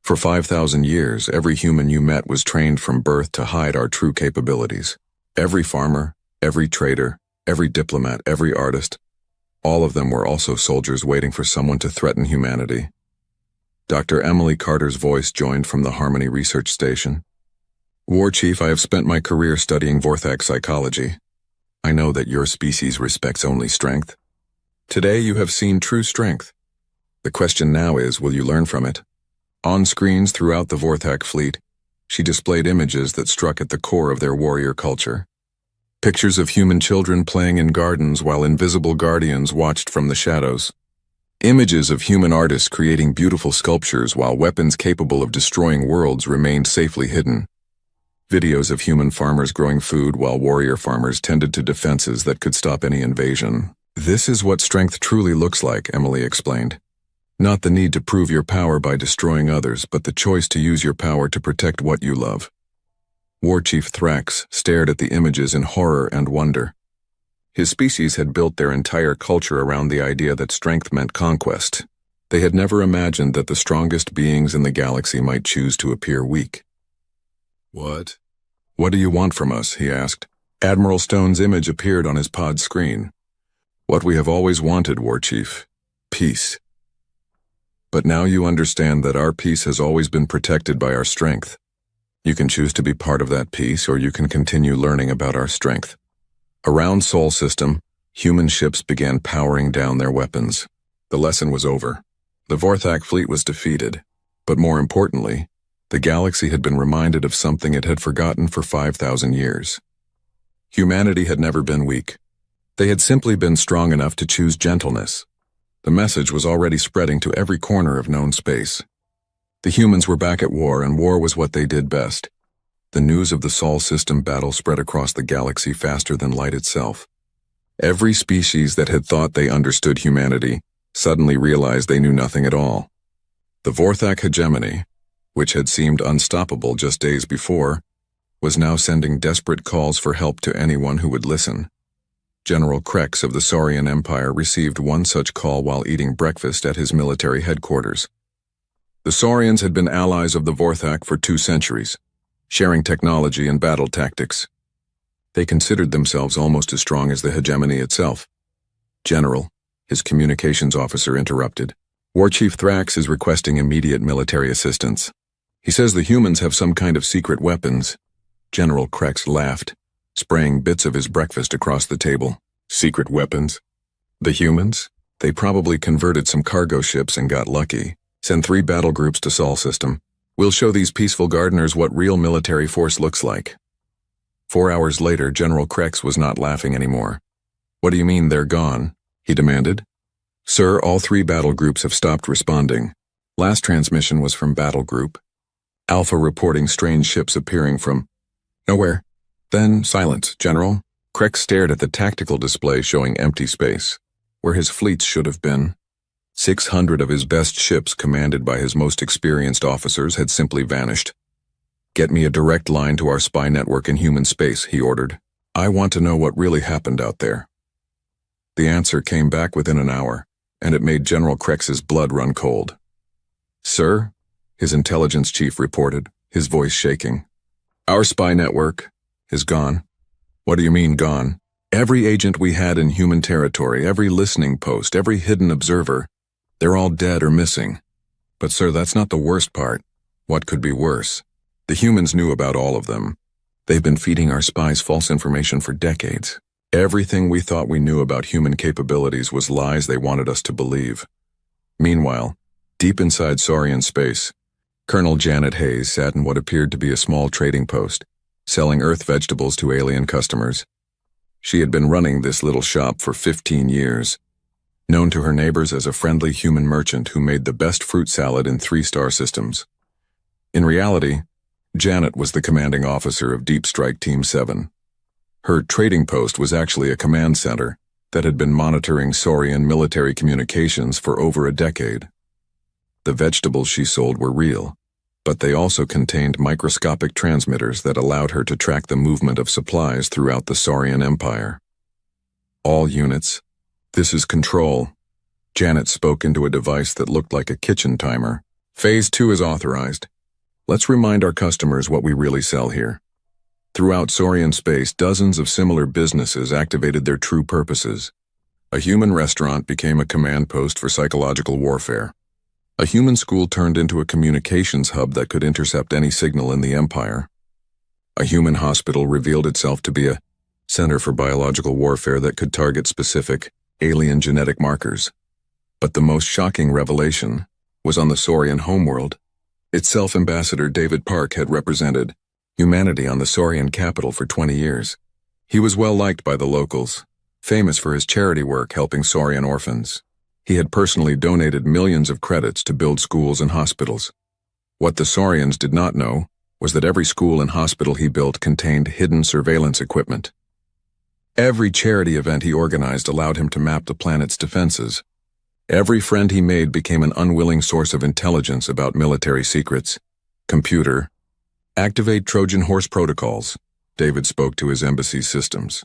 For 5,000 years, every human you met was trained from birth to hide our true capabilities. Every farmer, every trader, every diplomat, every artist, all of them were also soldiers waiting for someone to threaten humanity." Dr. Emily Carter's voice joined from the Harmony Research Station. "War Chief, I have spent my career studying Vorthak psychology. I know that your species respects only strength. Today you have seen true strength. The question now is, will you learn from it? On screens throughout the Vorthak fleet, she displayed images that struck at the core of their warrior culture. Pictures of human children playing in gardens while invisible guardians watched from the shadows. Images of human artists creating beautiful sculptures while weapons capable of destroying worlds remained safely hidden. Videos of human farmers growing food while warrior farmers tended to defenses that could stop any invasion. This is what strength truly looks like, Emily explained. Not the need to prove your power by destroying others, but the choice to use your power to protect what you love. War Chief Thrax stared at the images in horror and wonder. His species had built their entire culture around the idea that strength meant conquest. They had never imagined that the strongest beings in the galaxy might choose to appear weak. What do you want from us? He asked. Admiral Stone's image appeared on his pod screen. What we have always wanted, War Chief. Peace. But now you understand that our peace has always been protected by our strength. You can choose to be part of that peace, or you can continue learning about our strength. Around Sol System, human ships began powering down their weapons. The lesson was over. The Vorthak fleet was defeated. But more importantly, the galaxy had been reminded of something it had forgotten for 5,000 years. Humanity had never been weak. They had simply been strong enough to choose gentleness. The message was already spreading to every corner of known space. The humans were back at war, and war was what they did best. The news of the Sol System battle spread across the galaxy faster than light itself. Every species that had thought they understood humanity suddenly realized they knew nothing at all. The Vorthak hegemony, which had seemed unstoppable just days before, was now sending desperate calls for help to anyone who would listen. General Krex of the Saurian Empire received one such call while eating breakfast at his military headquarters. The Saurians had been allies of the Vorthak for 2 centuries, sharing technology and battle tactics. They considered themselves almost as strong as the hegemony itself. General, his communications officer interrupted. War Chief Thrax is requesting immediate military assistance. He says the humans have some kind of secret weapons. General Krex laughed, spraying bits of his breakfast across the table. Secret weapons? The humans? They probably converted some cargo ships and got lucky. Send 3 battle groups to Sol System. We'll show these peaceful gardeners what real military force looks like. 4 hours later, General Krex was not laughing anymore. What do you mean they're gone? He demanded. Sir, all 3 battle groups have stopped responding. Last transmission was from Battle Group. Alpha reporting strange ships appearing from nowhere. Then silence, General. Krex stared at the tactical display showing empty space, where his fleets should have been. 600 of his best ships, commanded by his most experienced officers, had simply vanished. Get me a direct line to our spy network in human space, he ordered. I want to know what really happened out there. The answer came back within an hour, and it made General Krex's blood run cold. Sir, his intelligence chief reported, his voice shaking. Our spy network is gone. What do you mean gone? Every agent we had in human territory, every listening post, every hidden observer, they're all dead or missing. But sir, that's not the worst part. What could be worse? The humans knew about all of them. They've been feeding our spies false information for decades. Everything we thought we knew about human capabilities was lies they wanted us to believe. Meanwhile, deep inside Saurian space, Colonel Janet Hayes sat in what appeared to be a small trading post, selling Earth vegetables to alien customers. She had been running this little shop for 15 years, known to her neighbors as a friendly human merchant who made the best fruit salad in 3-star systems. In reality, Janet was the commanding officer of Deep Strike Team 7. Her trading post was actually a command center that had been monitoring Saurian military communications for over a decade. The vegetables she sold were real, but they also contained microscopic transmitters that allowed her to track the movement of supplies throughout the Saurian Empire. All units, this is Control. Janet spoke into a device that looked like a kitchen timer. Phase 2 is authorized. Let's remind our customers what we really sell here. Throughout Saurian space, dozens of similar businesses activated their true purposes. A human restaurant became a command post for psychological warfare. A human school turned into a communications hub that could intercept any signal in the Empire. A human hospital revealed itself to be a center for biological warfare that could target specific, alien genetic markers. But the most shocking revelation was on the Saurian homeworld. Itself, Ambassador David Park had represented humanity on the Saurian capital for 20 years. He was well liked by the locals, famous for his charity work helping Saurian orphans. He had personally donated millions of credits to build schools and hospitals. What the Saurians did not know was that every school and hospital he built contained hidden surveillance equipment. Every charity event he organized allowed him to map the planet's defenses. Every friend he made became an unwilling source of intelligence about military secrets. Computer, activate Trojan Horse protocols. David spoke to his embassy's systems.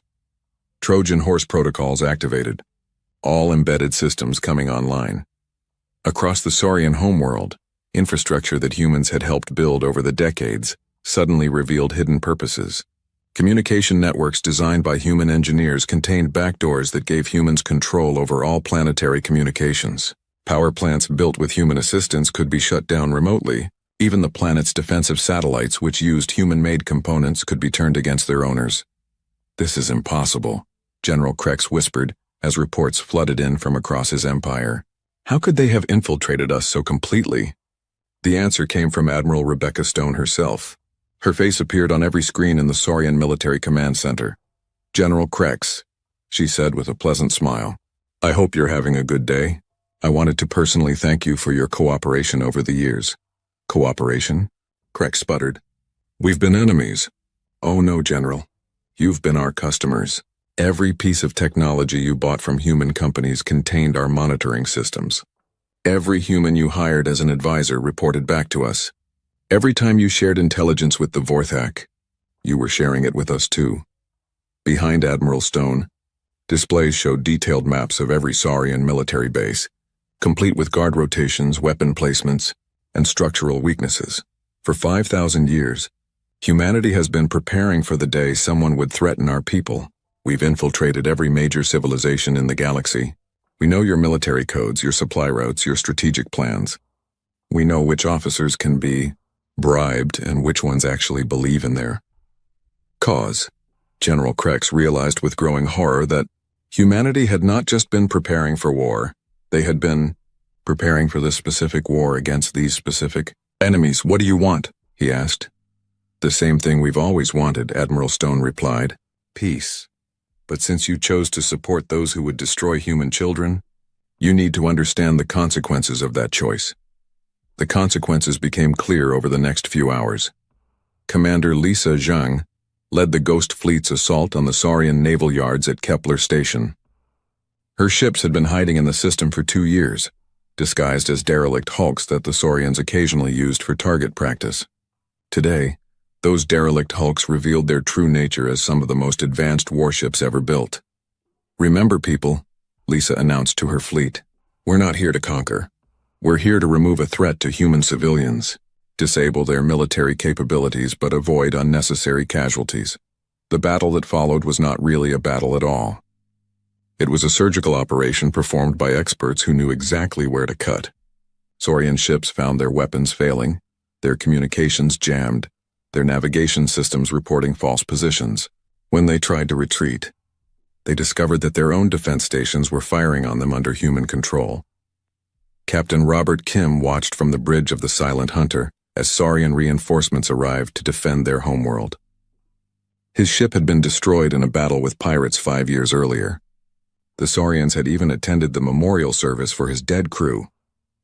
Trojan Horse protocols activated. All embedded systems coming online. Across the Saurian homeworld, infrastructure that humans had helped build over the decades suddenly revealed hidden purposes. Communication networks designed by human engineers contained backdoors that gave humans control over all planetary communications. Power plants built with human assistance could be shut down remotely. Even the planet's defensive satellites, which used human-made components, could be turned against their owners. "This is impossible," General Krex whispered as reports flooded in from across his empire. "How could they have infiltrated us so completely?" The answer came from Admiral Rebecca Stone herself. Her face appeared on every screen in the Saurian Military Command Center. "General Krex," she said with a pleasant smile, "I hope you're having a good day. I wanted to personally thank you for your cooperation over the years." "Cooperation?" Krex sputtered. "We've been enemies." "Oh no, General. You've been our customers. Every piece of technology you bought from human companies contained our monitoring systems. Every human you hired as an advisor reported back to us. Every time you shared intelligence with the Vorthak, you were sharing it with us too." Behind Admiral Stone, displays showed detailed maps of every Saurian military base, complete with guard rotations, weapon placements, and structural weaknesses. For 5,000 years, humanity has been preparing for the day someone would threaten our people. We've infiltrated every major civilization in the galaxy. We know your military codes, your supply routes, your strategic plans. We know which officers can be bribed and which ones actually believe in their cause. General Krex realized with growing horror that humanity had not just been preparing for war, they had been preparing for this specific war against these specific enemies. "What do you want?" he asked. "The same thing we've always wanted," Admiral Stone replied. "Peace. But since you chose to support those who would destroy human children, you need to understand the consequences of that choice." The consequences became clear over the next few hours. Commander Lisa Zhang led the Ghost Fleet's assault on the Saurian naval yards at Kepler Station. Her ships had been hiding in the system for 2 years, disguised as derelict hulks that the Saurians occasionally used for target practice. Today, those derelict hulks revealed their true nature as some of the most advanced warships ever built. "Remember, people," Lisa announced to her fleet, "we're not here to conquer. We're here to remove a threat to human civilians, disable their military capabilities but avoid unnecessary casualties." The battle that followed was not really a battle at all. It was a surgical operation performed by experts who knew exactly where to cut. Saurian ships found their weapons failing, their communications jammed, their navigation systems reporting false positions. When they tried to retreat, they discovered that their own defense stations were firing on them under human control. Captain Robert Kim watched from the bridge of the Silent Hunter as Saurian reinforcements arrived to defend their homeworld. His ship had been destroyed in a battle with pirates 5 years earlier. The Saurians had even attended the memorial service for his dead crew.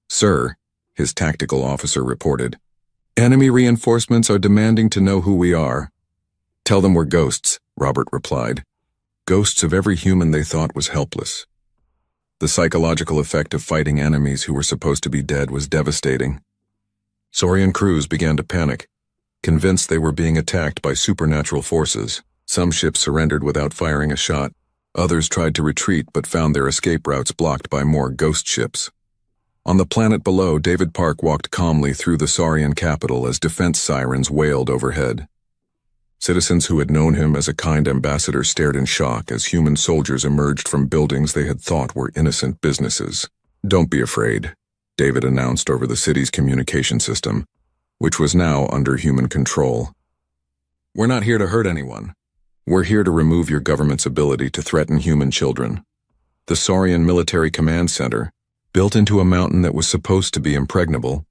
"Sir," his tactical officer reported, "enemy reinforcements are demanding to know who we are." "Tell them we're ghosts," Robert replied. Ghosts of every human they thought was helpless. The psychological effect of fighting enemies who were supposed to be dead was devastating. Saurian crews began to panic, convinced they were being attacked by supernatural forces. Some ships surrendered without firing a shot. Others tried to retreat but found their escape routes blocked by more ghost ships. On the planet below, David Park walked calmly through the Saurian capital as defense sirens wailed overhead. Citizens who had known him as a kind ambassador stared in shock as human soldiers emerged from buildings they had thought were innocent businesses. "Don't be afraid," David announced over the city's communication system, which was now under human control. "We're not here to hurt anyone. We're here to remove your government's ability to threaten human children." The Saurian Military Command Center, built into a mountain that was supposed to be impregnable,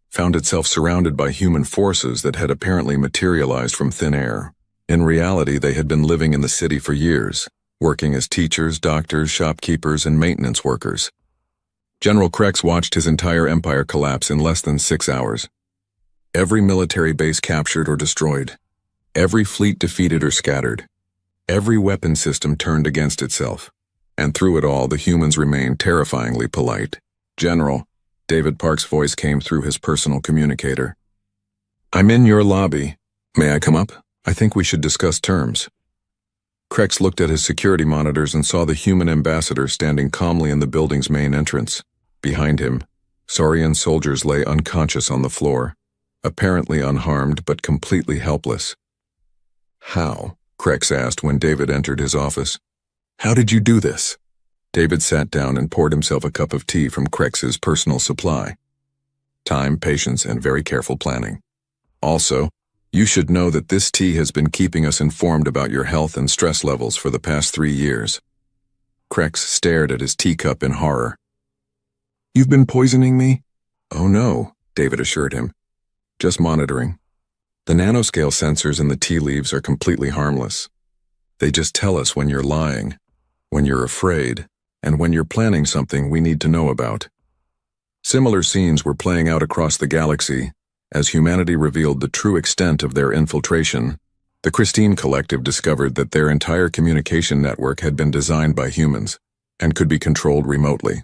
found itself surrounded by human forces that had apparently materialized from thin air. In reality, they had been living in the city for years, working as teachers, doctors, shopkeepers, and maintenance workers. General Krex watched his entire empire collapse in less than 6 hours. Every military base captured or destroyed. Every fleet defeated or scattered. Every weapon system turned against itself. And through it all, the humans remained terrifyingly polite. "General," David Park's voice came through his personal communicator. "I'm in your lobby. May I come up? I think we should discuss terms." Krex looked at his security monitors and saw the human ambassador standing calmly in the building's main entrance. Behind him, Saurian soldiers lay unconscious on the floor, apparently unharmed but completely helpless. "How?" Krex asked when David entered his office. "How did you do this?" David sat down and poured himself a cup of tea from Krex's personal supply. "Time, patience, and very careful planning. Also, you should know that this tea has been keeping us informed about your health and stress levels for the past 3 years. Krex stared at his teacup in horror. "You've been poisoning me?" "Oh no," David assured him. "Just monitoring. The nanoscale sensors in the tea leaves are completely harmless. They just tell us when you're lying, when you're afraid, and when you're planning something we need to know about." Similar scenes were playing out across the galaxy as humanity revealed the true extent of their infiltration. The Christine Collective discovered that their entire communication network had been designed by humans and could be controlled remotely.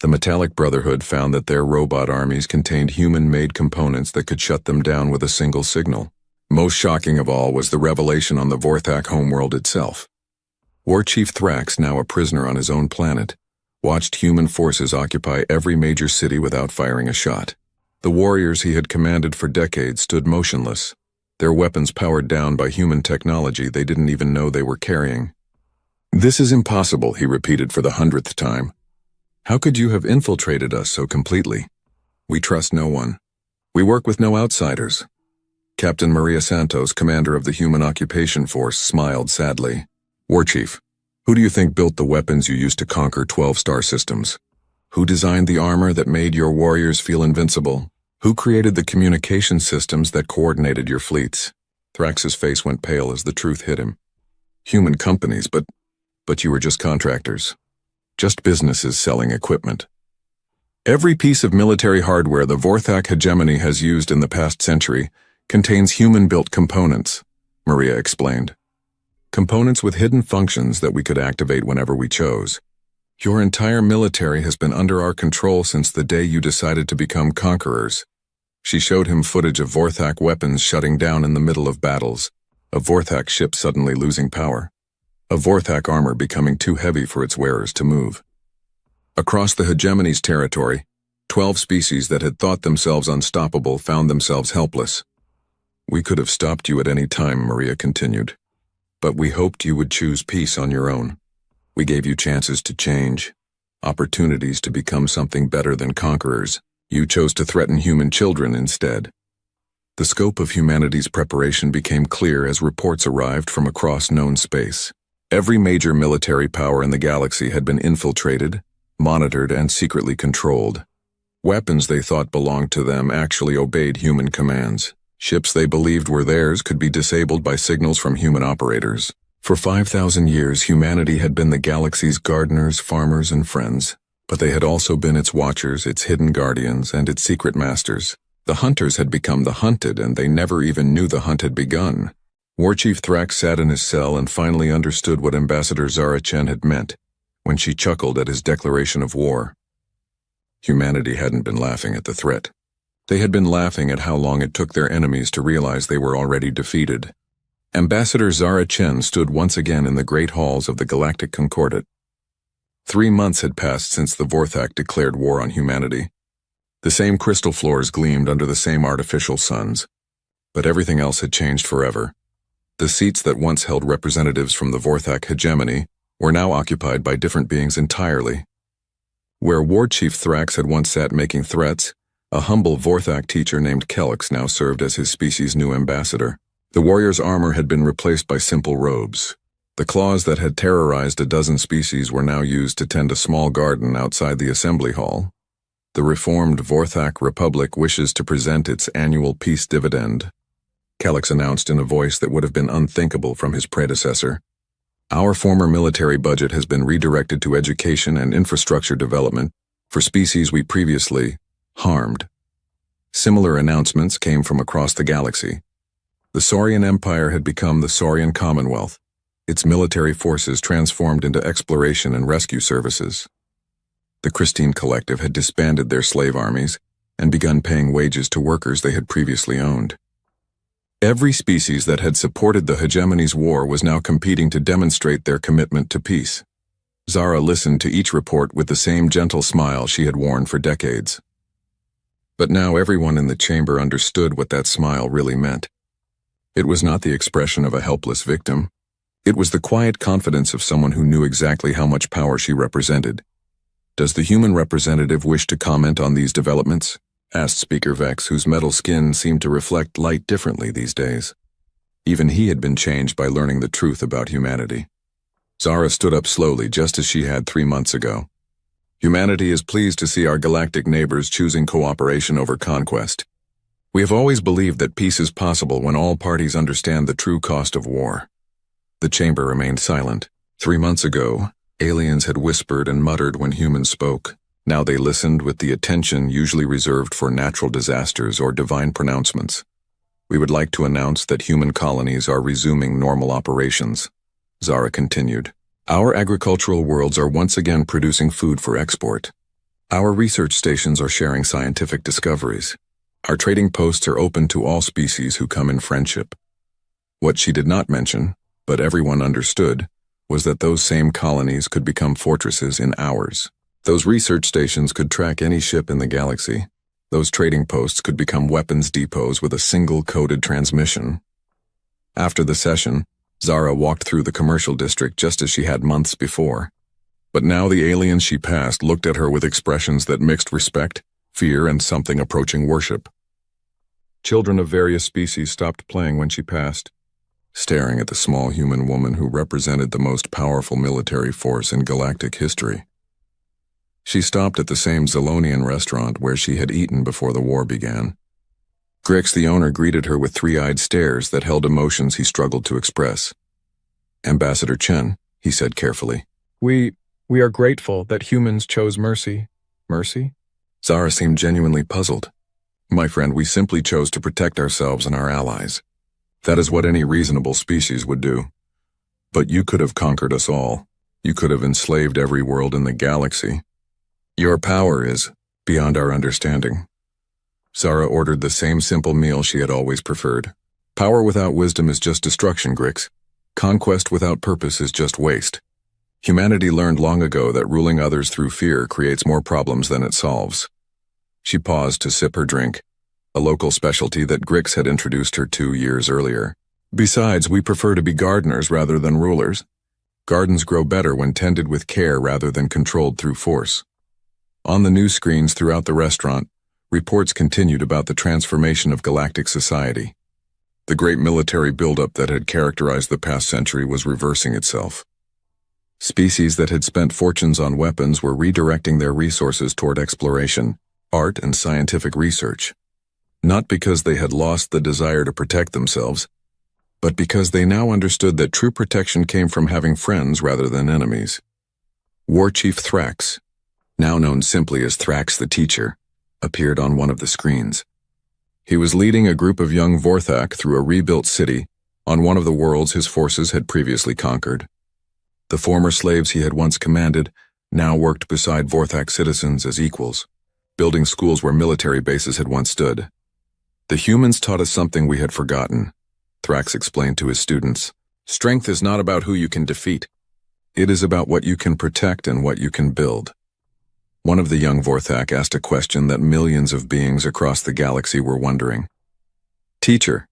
The Metallic Brotherhood found that their robot armies contained human-made components that could shut them down with a single signal. Most shocking of all was the revelation on the Vorthak homeworld itself. War Chief Thrax, now a prisoner on his own planet, watched human forces occupy every major city without firing a shot. The warriors he had commanded for decades stood motionless, their weapons powered down by human technology they didn't even know they were carrying. "This is impossible," he repeated for the 100th time. "How could you have infiltrated us so completely? We trust no one. We work with no outsiders." Captain Maria Santos, commander of the Human Occupation Force, smiled sadly. "War Chief, who do you think built the weapons you used to conquer 12 star systems? Who designed the armor that made your warriors feel invincible? Who created the communication systems that coordinated your fleets?" Thrax's face went pale as the truth hit him. "Human companies, but you were just contractors. Just businesses selling equipment. Every piece of military hardware the Vorthak hegemony has used in the past century contains human-built components," Maria explained. "Components with hidden functions that we could activate whenever we chose. Your entire military has been under our control since the day you decided to become conquerors." She showed him footage of Vorthak weapons shutting down in the middle of battles, a Vorthak ship suddenly losing power, a Vorthak armor becoming too heavy for its wearers to move. Across the hegemony's territory, 12 species that had thought themselves unstoppable found themselves helpless. "We could have stopped you at any time," Maria continued. "But we hoped you would choose peace on your own. We gave you chances to change, opportunities to become something better than conquerors. You chose to threaten human children instead." The scope of humanity's preparation became clear as reports arrived from across known space. Every major military power in the galaxy had been infiltrated, monitored, and secretly controlled. Weapons they thought belonged to them actually obeyed human commands. Ships they believed were theirs could be disabled by signals from human operators. For 5,000 years, humanity had been the galaxy's gardeners, farmers, and friends, but they had also been its watchers, its hidden guardians, and its secret masters. The hunters had become the hunted, and they never even knew the hunt had begun. War Chief Thrax sat in his cell and finally understood what Ambassador Zara Chen had meant when she chuckled at his declaration of war. Humanity hadn't been laughing at the threat. They had been laughing at how long it took their enemies to realize they were already defeated. Ambassador Zara Chen stood once again in the great halls of the Galactic Concordat. 3 months had passed since the Vorthak declared war on humanity. The same crystal floors gleamed under the same artificial suns, but everything else had changed forever. The seats that once held representatives from the Vorthak hegemony were now occupied by different beings entirely. Where War Chief Thrax had once sat making threats, a humble Vorthak teacher named Kelix now served as his species' new ambassador. The warrior's armor had been replaced by simple robes. The claws that had terrorized a dozen species were now used to tend a small garden outside the assembly hall. The reformed Vorthak Republic wishes to present its annual peace dividend, Kellex announced in a voice that would have been unthinkable from his predecessor. Our former military budget has been redirected to education and infrastructure development for species we previously harmed. Similar announcements came from across the galaxy. The Saurian Empire had become the Saurian Commonwealth, its military forces transformed into exploration and rescue services. The Christine Collective had disbanded their slave armies and begun paying wages to workers they had previously owned. Every species that had supported the hegemony's war was now competing to demonstrate their commitment to peace. Zara listened to each report with the same gentle smile she had worn for decades. But now everyone in the chamber understood what that smile really meant. It was not the expression of a helpless victim. It was the quiet confidence of someone who knew exactly how much power she represented. "Does the human representative wish to comment on these developments?" asked Speaker Vex, whose metal skin seemed to reflect light differently these days. Even he had been changed by learning the truth about humanity. Zara stood up slowly, just as she had 3 months ago. "Humanity is pleased to see our galactic neighbors choosing cooperation over conquest. We have always believed that peace is possible when all parties understand the true cost of war." The chamber remained silent. 3 months ago, aliens had whispered and muttered when humans spoke. Now they listened with the attention usually reserved for natural disasters or divine pronouncements. "We would like to announce that human colonies are resuming normal operations," Zara continued. "Our agricultural worlds are once again producing food for export. Our research stations are sharing scientific discoveries. Our trading posts are open to all species who come in friendship." What she did not mention, but everyone understood, was that those same colonies could become fortresses in hours. Those research stations could track any ship in the galaxy. Those trading posts could become weapons depots with a single coded transmission. After the session, Zara walked through the commercial district just as she had months before. But now the aliens she passed looked at her with expressions that mixed respect, fear, and something approaching worship. Children of various species stopped playing when she passed, staring at the small human woman who represented the most powerful military force in galactic history. She stopped at the same Zolonian restaurant where she had eaten before the war began. Grix, the owner, greeted her with three-eyed stares that held emotions he struggled to express. "Ambassador Chen," he said carefully. We are grateful that humans chose mercy." "Mercy?" Zara seemed genuinely puzzled. "My friend, we simply chose to protect ourselves and our allies. That is what any reasonable species would do. But you could have conquered us all. You could have enslaved every world in the galaxy. Your power is beyond our understanding." Zara ordered the same simple meal she had always preferred. "Power without wisdom is just destruction, Grix. Conquest without purpose is just waste. Humanity learned long ago that ruling others through fear creates more problems than it solves." She paused to sip her drink, a local specialty that Grix had introduced her 2 years earlier. "Besides, we prefer to be gardeners rather than rulers. Gardens grow better when tended with care rather than controlled through force." On the news screens throughout the restaurant, reports continued about the transformation of galactic society. The great military buildup that had characterized the past century was reversing itself. Species that had spent fortunes on weapons were redirecting their resources toward exploration, art, and scientific research. Not because they had lost the desire to protect themselves, but because they now understood that true protection came from having friends rather than enemies. War Chief Thrax, now known simply as Thrax the Teacher, appeared on one of the screens. He was leading a group of young Vorthak through a rebuilt city on one of the worlds his forces had previously conquered. The former slaves he had once commanded now worked beside Vorthak citizens as equals, building schools where military bases had once stood. "The humans taught us something we had forgotten," Thrax explained to his students. "Strength is not about who you can defeat. It is about what you can protect and what you can build." One of the young Vorthak asked a question that millions of beings across the galaxy were wondering. "Teacher,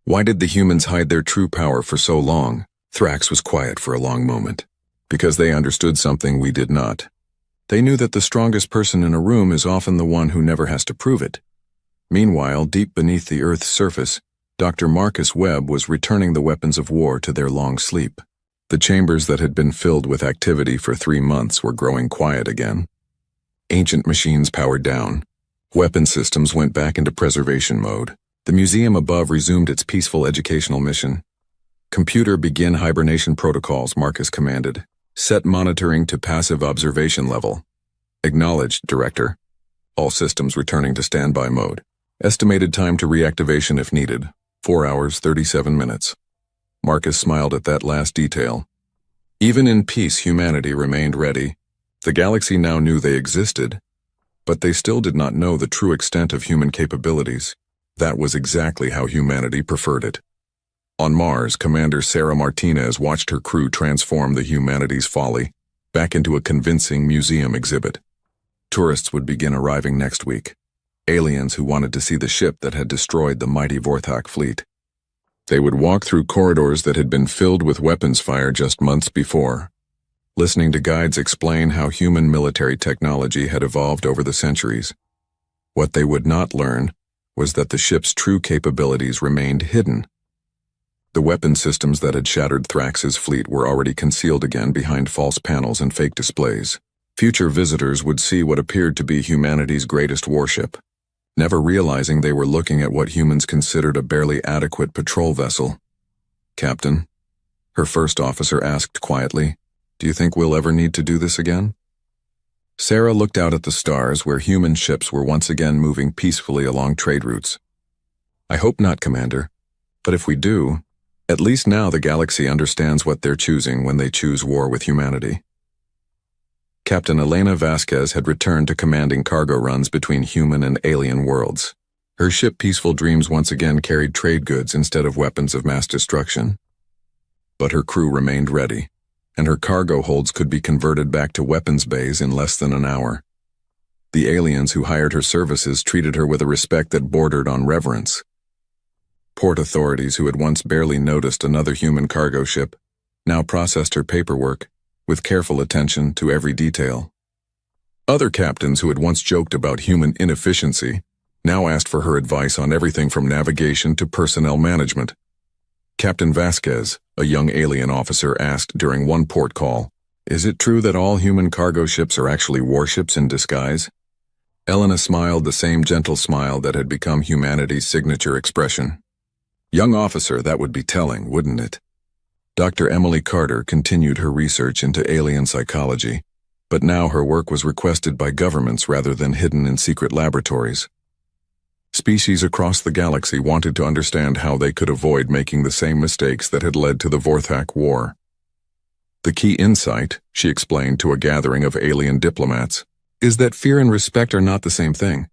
why did the humans hide their true power for so long?" Thrax was quiet for a long moment. "Because they understood something we did not. They knew that the strongest person in a room is often the one who never has to prove it." Meanwhile, deep beneath the Earth's surface, Dr. Marcus Webb was returning the weapons of war to their long sleep. The chambers that had been filled with activity for 3 months were growing quiet again. Ancient machines powered down. Weapon systems went back into preservation mode. The museum above resumed its peaceful educational mission. Computer begin hibernation protocols, Marcus commanded. Set monitoring to passive observation level. Acknowledged, Director. All systems returning to standby mode. Estimated time to reactivation if needed, 4 hours, 37 minutes. Marcus smiled at that last detail. Even in peace, humanity remained ready. The galaxy now knew they existed, but they still did not know the true extent of human capabilities. That was exactly how humanity preferred it. On Mars, Commander Sarah Martinez watched her crew transform the humanity's folly back into a convincing museum exhibit. Tourists would begin arriving next week. Aliens who wanted to see the ship that had destroyed the mighty Vorthak fleet. They would walk through corridors that had been filled with weapons fire just months before, listening to guides explain how human military technology had evolved over the centuries. What they would not learn was that the ship's true capabilities remained hidden. The weapon systems that had shattered Thrax's fleet were already concealed again behind false panels and fake displays. Future visitors would see what appeared to be humanity's greatest warship, never realizing they were looking at what humans considered a barely adequate patrol vessel. "Captain," her first officer asked quietly, "do you think we'll ever need to do this again?" Sarah looked out at the stars where human ships were once again moving peacefully along trade routes. "I hope not, Commander. But if we do, at least now the galaxy understands what they're choosing when they choose war with humanity." Captain Elena Vasquez had returned to commanding cargo runs between human and alien worlds. Her ship Peaceful Dreams once again carried trade goods instead of weapons of mass destruction. But her crew remained ready, and her cargo holds could be converted back to weapons bays in less than an hour. The aliens who hired her services treated her with a respect that bordered on reverence. Port authorities who had once barely noticed another human cargo ship now processed her paperwork with careful attention to every detail. Other captains who had once joked about human inefficiency now asked for her advice on everything from navigation to personnel management. Captain Vasquez, a young alien officer, asked during one port call, "Is it true that all human cargo ships are actually warships in disguise?" Elena smiled the same gentle smile that had become humanity's signature expression. "Young officer, that would be telling, wouldn't it?" Dr. Emily Carter continued her research into alien psychology, but now her work was requested by governments rather than hidden in secret laboratories. Species across the galaxy wanted to understand how they could avoid making the same mistakes that had led to the Vorthak War. "The key insight," she explained to a gathering of alien diplomats, "is that fear and respect are not the same thing.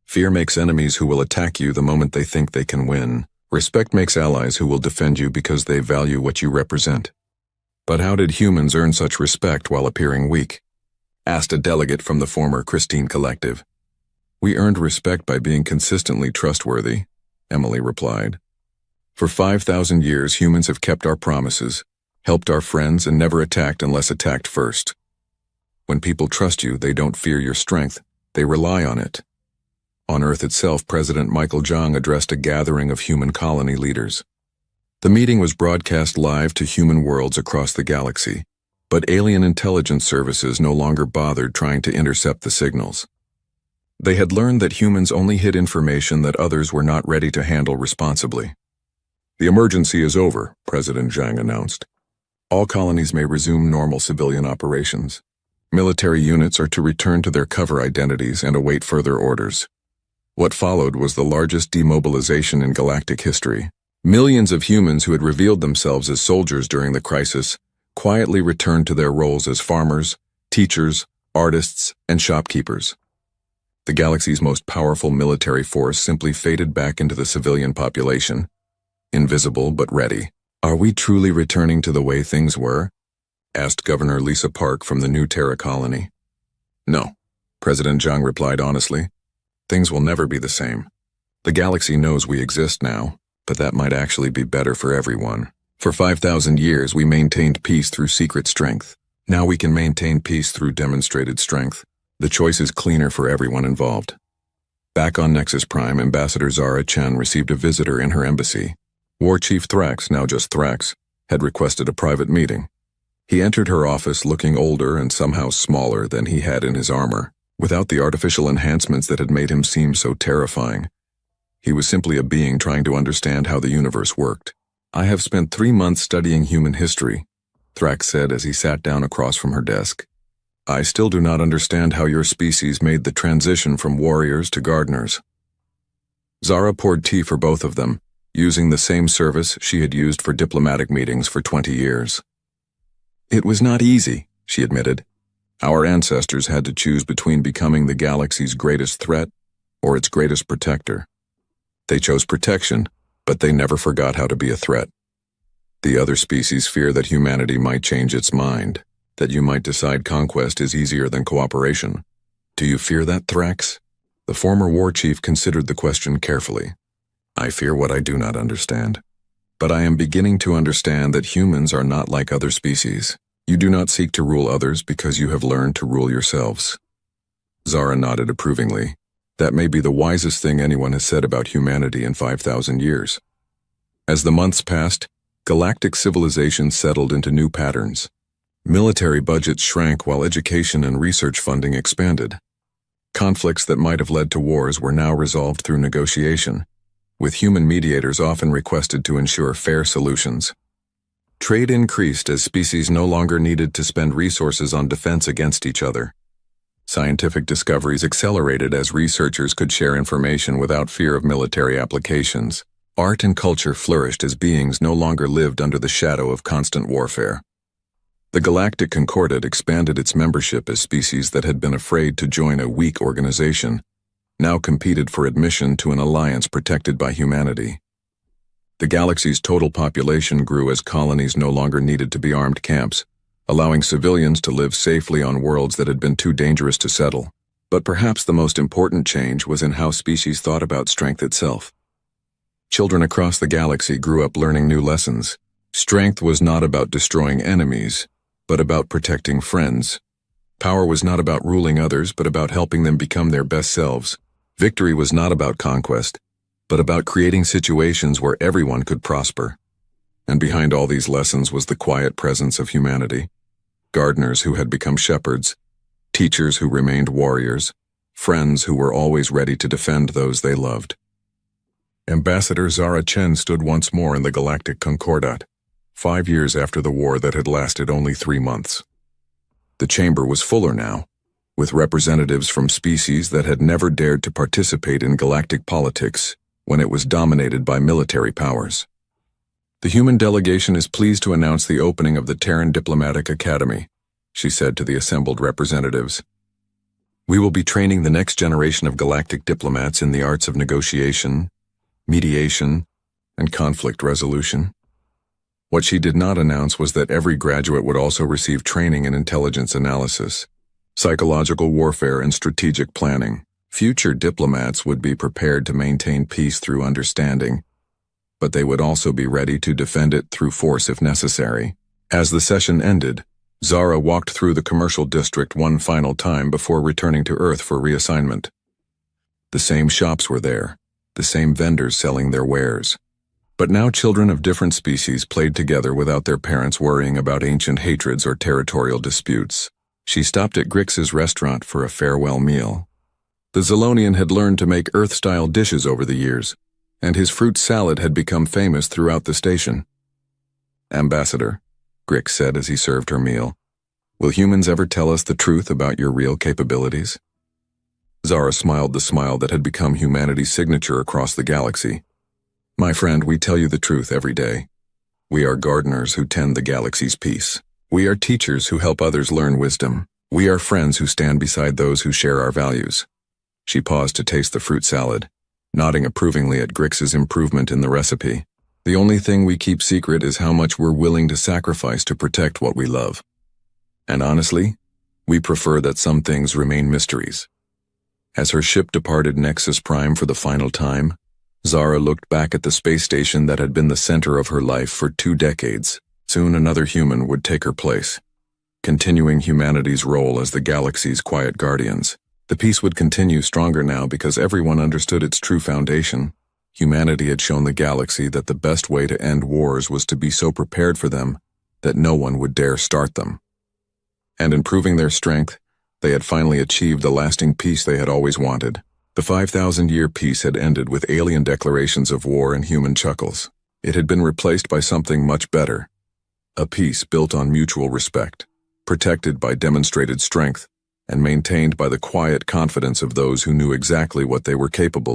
Fear makes enemies who will attack you the moment they think they can win. Respect makes allies who will defend you because they value what you represent." "But how did humans earn such respect while appearing weak?" asked a delegate from the former Christine Collective. "We earned respect by being consistently trustworthy," Emily replied. "For 5,000 years, humans have kept our promises, helped our friends, and never attacked unless attacked first. When people trust you, they don't fear your strength, they rely on it." On Earth itself, President Michael Jong addressed a gathering of human colony leaders. The meeting was broadcast live to human worlds across the galaxy, but alien intelligence services no longer bothered trying to intercept the signals. They had learned that humans only hid information that others were not ready to handle responsibly. "The emergency is over," President Zhang announced. "All colonies may resume normal civilian operations. Military units are to return to their cover identities and await further orders." What followed was the largest demobilization in galactic history. Millions of humans who had revealed themselves as soldiers during the crisis quietly returned to their roles as farmers, teachers, artists, and shopkeepers. The galaxy's most powerful military force simply faded back into the civilian population, invisible but ready. "Are we truly returning to the way things were?" asked Governor Lisa Park from the New Terra colony. "No," President Zhang replied honestly. "Things will never be the same. The galaxy knows we exist now, but that might actually be better for everyone. For 5,000 years, we maintained peace through secret strength. Now we can maintain peace through demonstrated strength. The choice is cleaner for everyone involved." Back on Nexus Prime, Ambassador Zara Chen received a visitor in her embassy. War Chief Thrax, now just Thrax, had requested a private meeting. He entered her office looking older and somehow smaller than he had in his armor. without the artificial enhancements that had made him seem so terrifying. He was simply a being trying to understand how the universe worked. "I have spent 3 months studying human history," Thrax said as he sat down across from her desk. "I still do not understand how your species made the transition from warriors to gardeners." Zara poured tea for both of them, using the same service she had used for diplomatic meetings for 20 years. "It was not easy," she admitted. "Our ancestors had to choose between becoming the galaxy's greatest threat or its greatest protector. They chose protection, but they never forgot how to be a threat. The other species fear that humanity might change its mind, that you might decide conquest is easier than cooperation. Do you fear that, Thrax?" The former war chief considered the question carefully. "I fear what I do not understand. But I am beginning to understand that humans are not like other species. You do not seek to rule others because you have learned to rule yourselves." Zara nodded approvingly. That may be the wisest thing anyone has said about humanity in 5,000 years. As the months passed, galactic civilization settled into new patterns. Military budgets shrank while education and research funding expanded. Conflicts that might have led to wars were now resolved through negotiation, with human mediators often requested to ensure fair solutions. Trade increased as species no longer needed to spend resources on defense against each other. Scientific discoveries accelerated as researchers could share information without fear of military applications. Art and culture flourished as beings no longer lived under the shadow of constant warfare. The Galactic Concordat expanded its membership as species that had been afraid to join a weak organization now competed for admission to an alliance protected by humanity. The galaxy's total population grew as colonies no longer needed to be armed camps, allowing civilians to live safely on worlds that had been too dangerous to settle. But perhaps the most important change was in how species thought about strength itself. Children across the galaxy grew up learning new lessons. Strength was not about destroying enemies, but about protecting friends. Power was not about ruling others, but about helping them become their best selves. Victory was not about conquest, but about creating situations where everyone could prosper. And behind all these lessons was the quiet presence of humanity. Gardeners who had become shepherds, teachers who remained warriors, friends who were always ready to defend those they loved. Ambassador Zara Chen stood once more in the Galactic Concordat, 5 years after the war that had lasted only 3 months. The chamber was fuller now, with representatives from species that had never dared to participate in galactic politics when it was dominated by military powers. "The human delegation is pleased to announce the opening of the Terran Diplomatic Academy," she said to the assembled representatives. "We will be training the next generation of galactic diplomats in the arts of negotiation, mediation, and conflict resolution." What she did not announce was that every graduate would also receive training in intelligence analysis, psychological warfare, and strategic planning. Future diplomats would be prepared to maintain peace through understanding, but they would also be ready to defend it through force if necessary. As the session ended, Zara walked through the commercial district one final time before returning to Earth for reassignment. The same shops were there, the same vendors selling their wares. But now children of different species played together without their parents worrying about ancient hatreds or territorial disputes. She stopped at Grix's restaurant for a farewell meal. The Zilonian had learned to make Earth-style dishes over the years, and his fruit salad had become famous throughout the station. "Ambassador," Grix said as he served her meal, "will humans ever tell us the truth about your real capabilities?" Zara smiled the smile that had become humanity's signature across the galaxy. "My friend, we tell you the truth every day. We are gardeners who tend the galaxy's peace. We are teachers who help others learn wisdom. We are friends who stand beside those who share our values." She paused to taste the fruit salad, nodding approvingly at Grix's improvement in the recipe. "The only thing we keep secret is how much we're willing to sacrifice to protect what we love. And honestly, we prefer that some things remain mysteries." As her ship departed Nexus Prime for the final time, Zara looked back at the space station that had been the center of her life for 2 decades. Soon another human would take her place, continuing humanity's role as the galaxy's quiet guardians. The peace would continue stronger now because everyone understood its true foundation. Humanity had shown the galaxy that the best way to end wars was to be so prepared for them that no one would dare start them. And in proving their strength, They had finally achieved the lasting peace they had always wanted. The 5,000-year peace had ended with alien declarations of war and human chuckles. It had been replaced by something much better. A peace built on mutual respect, protected by demonstrated strength, and maintained by the quiet confidence of those who knew exactly what they were capable of.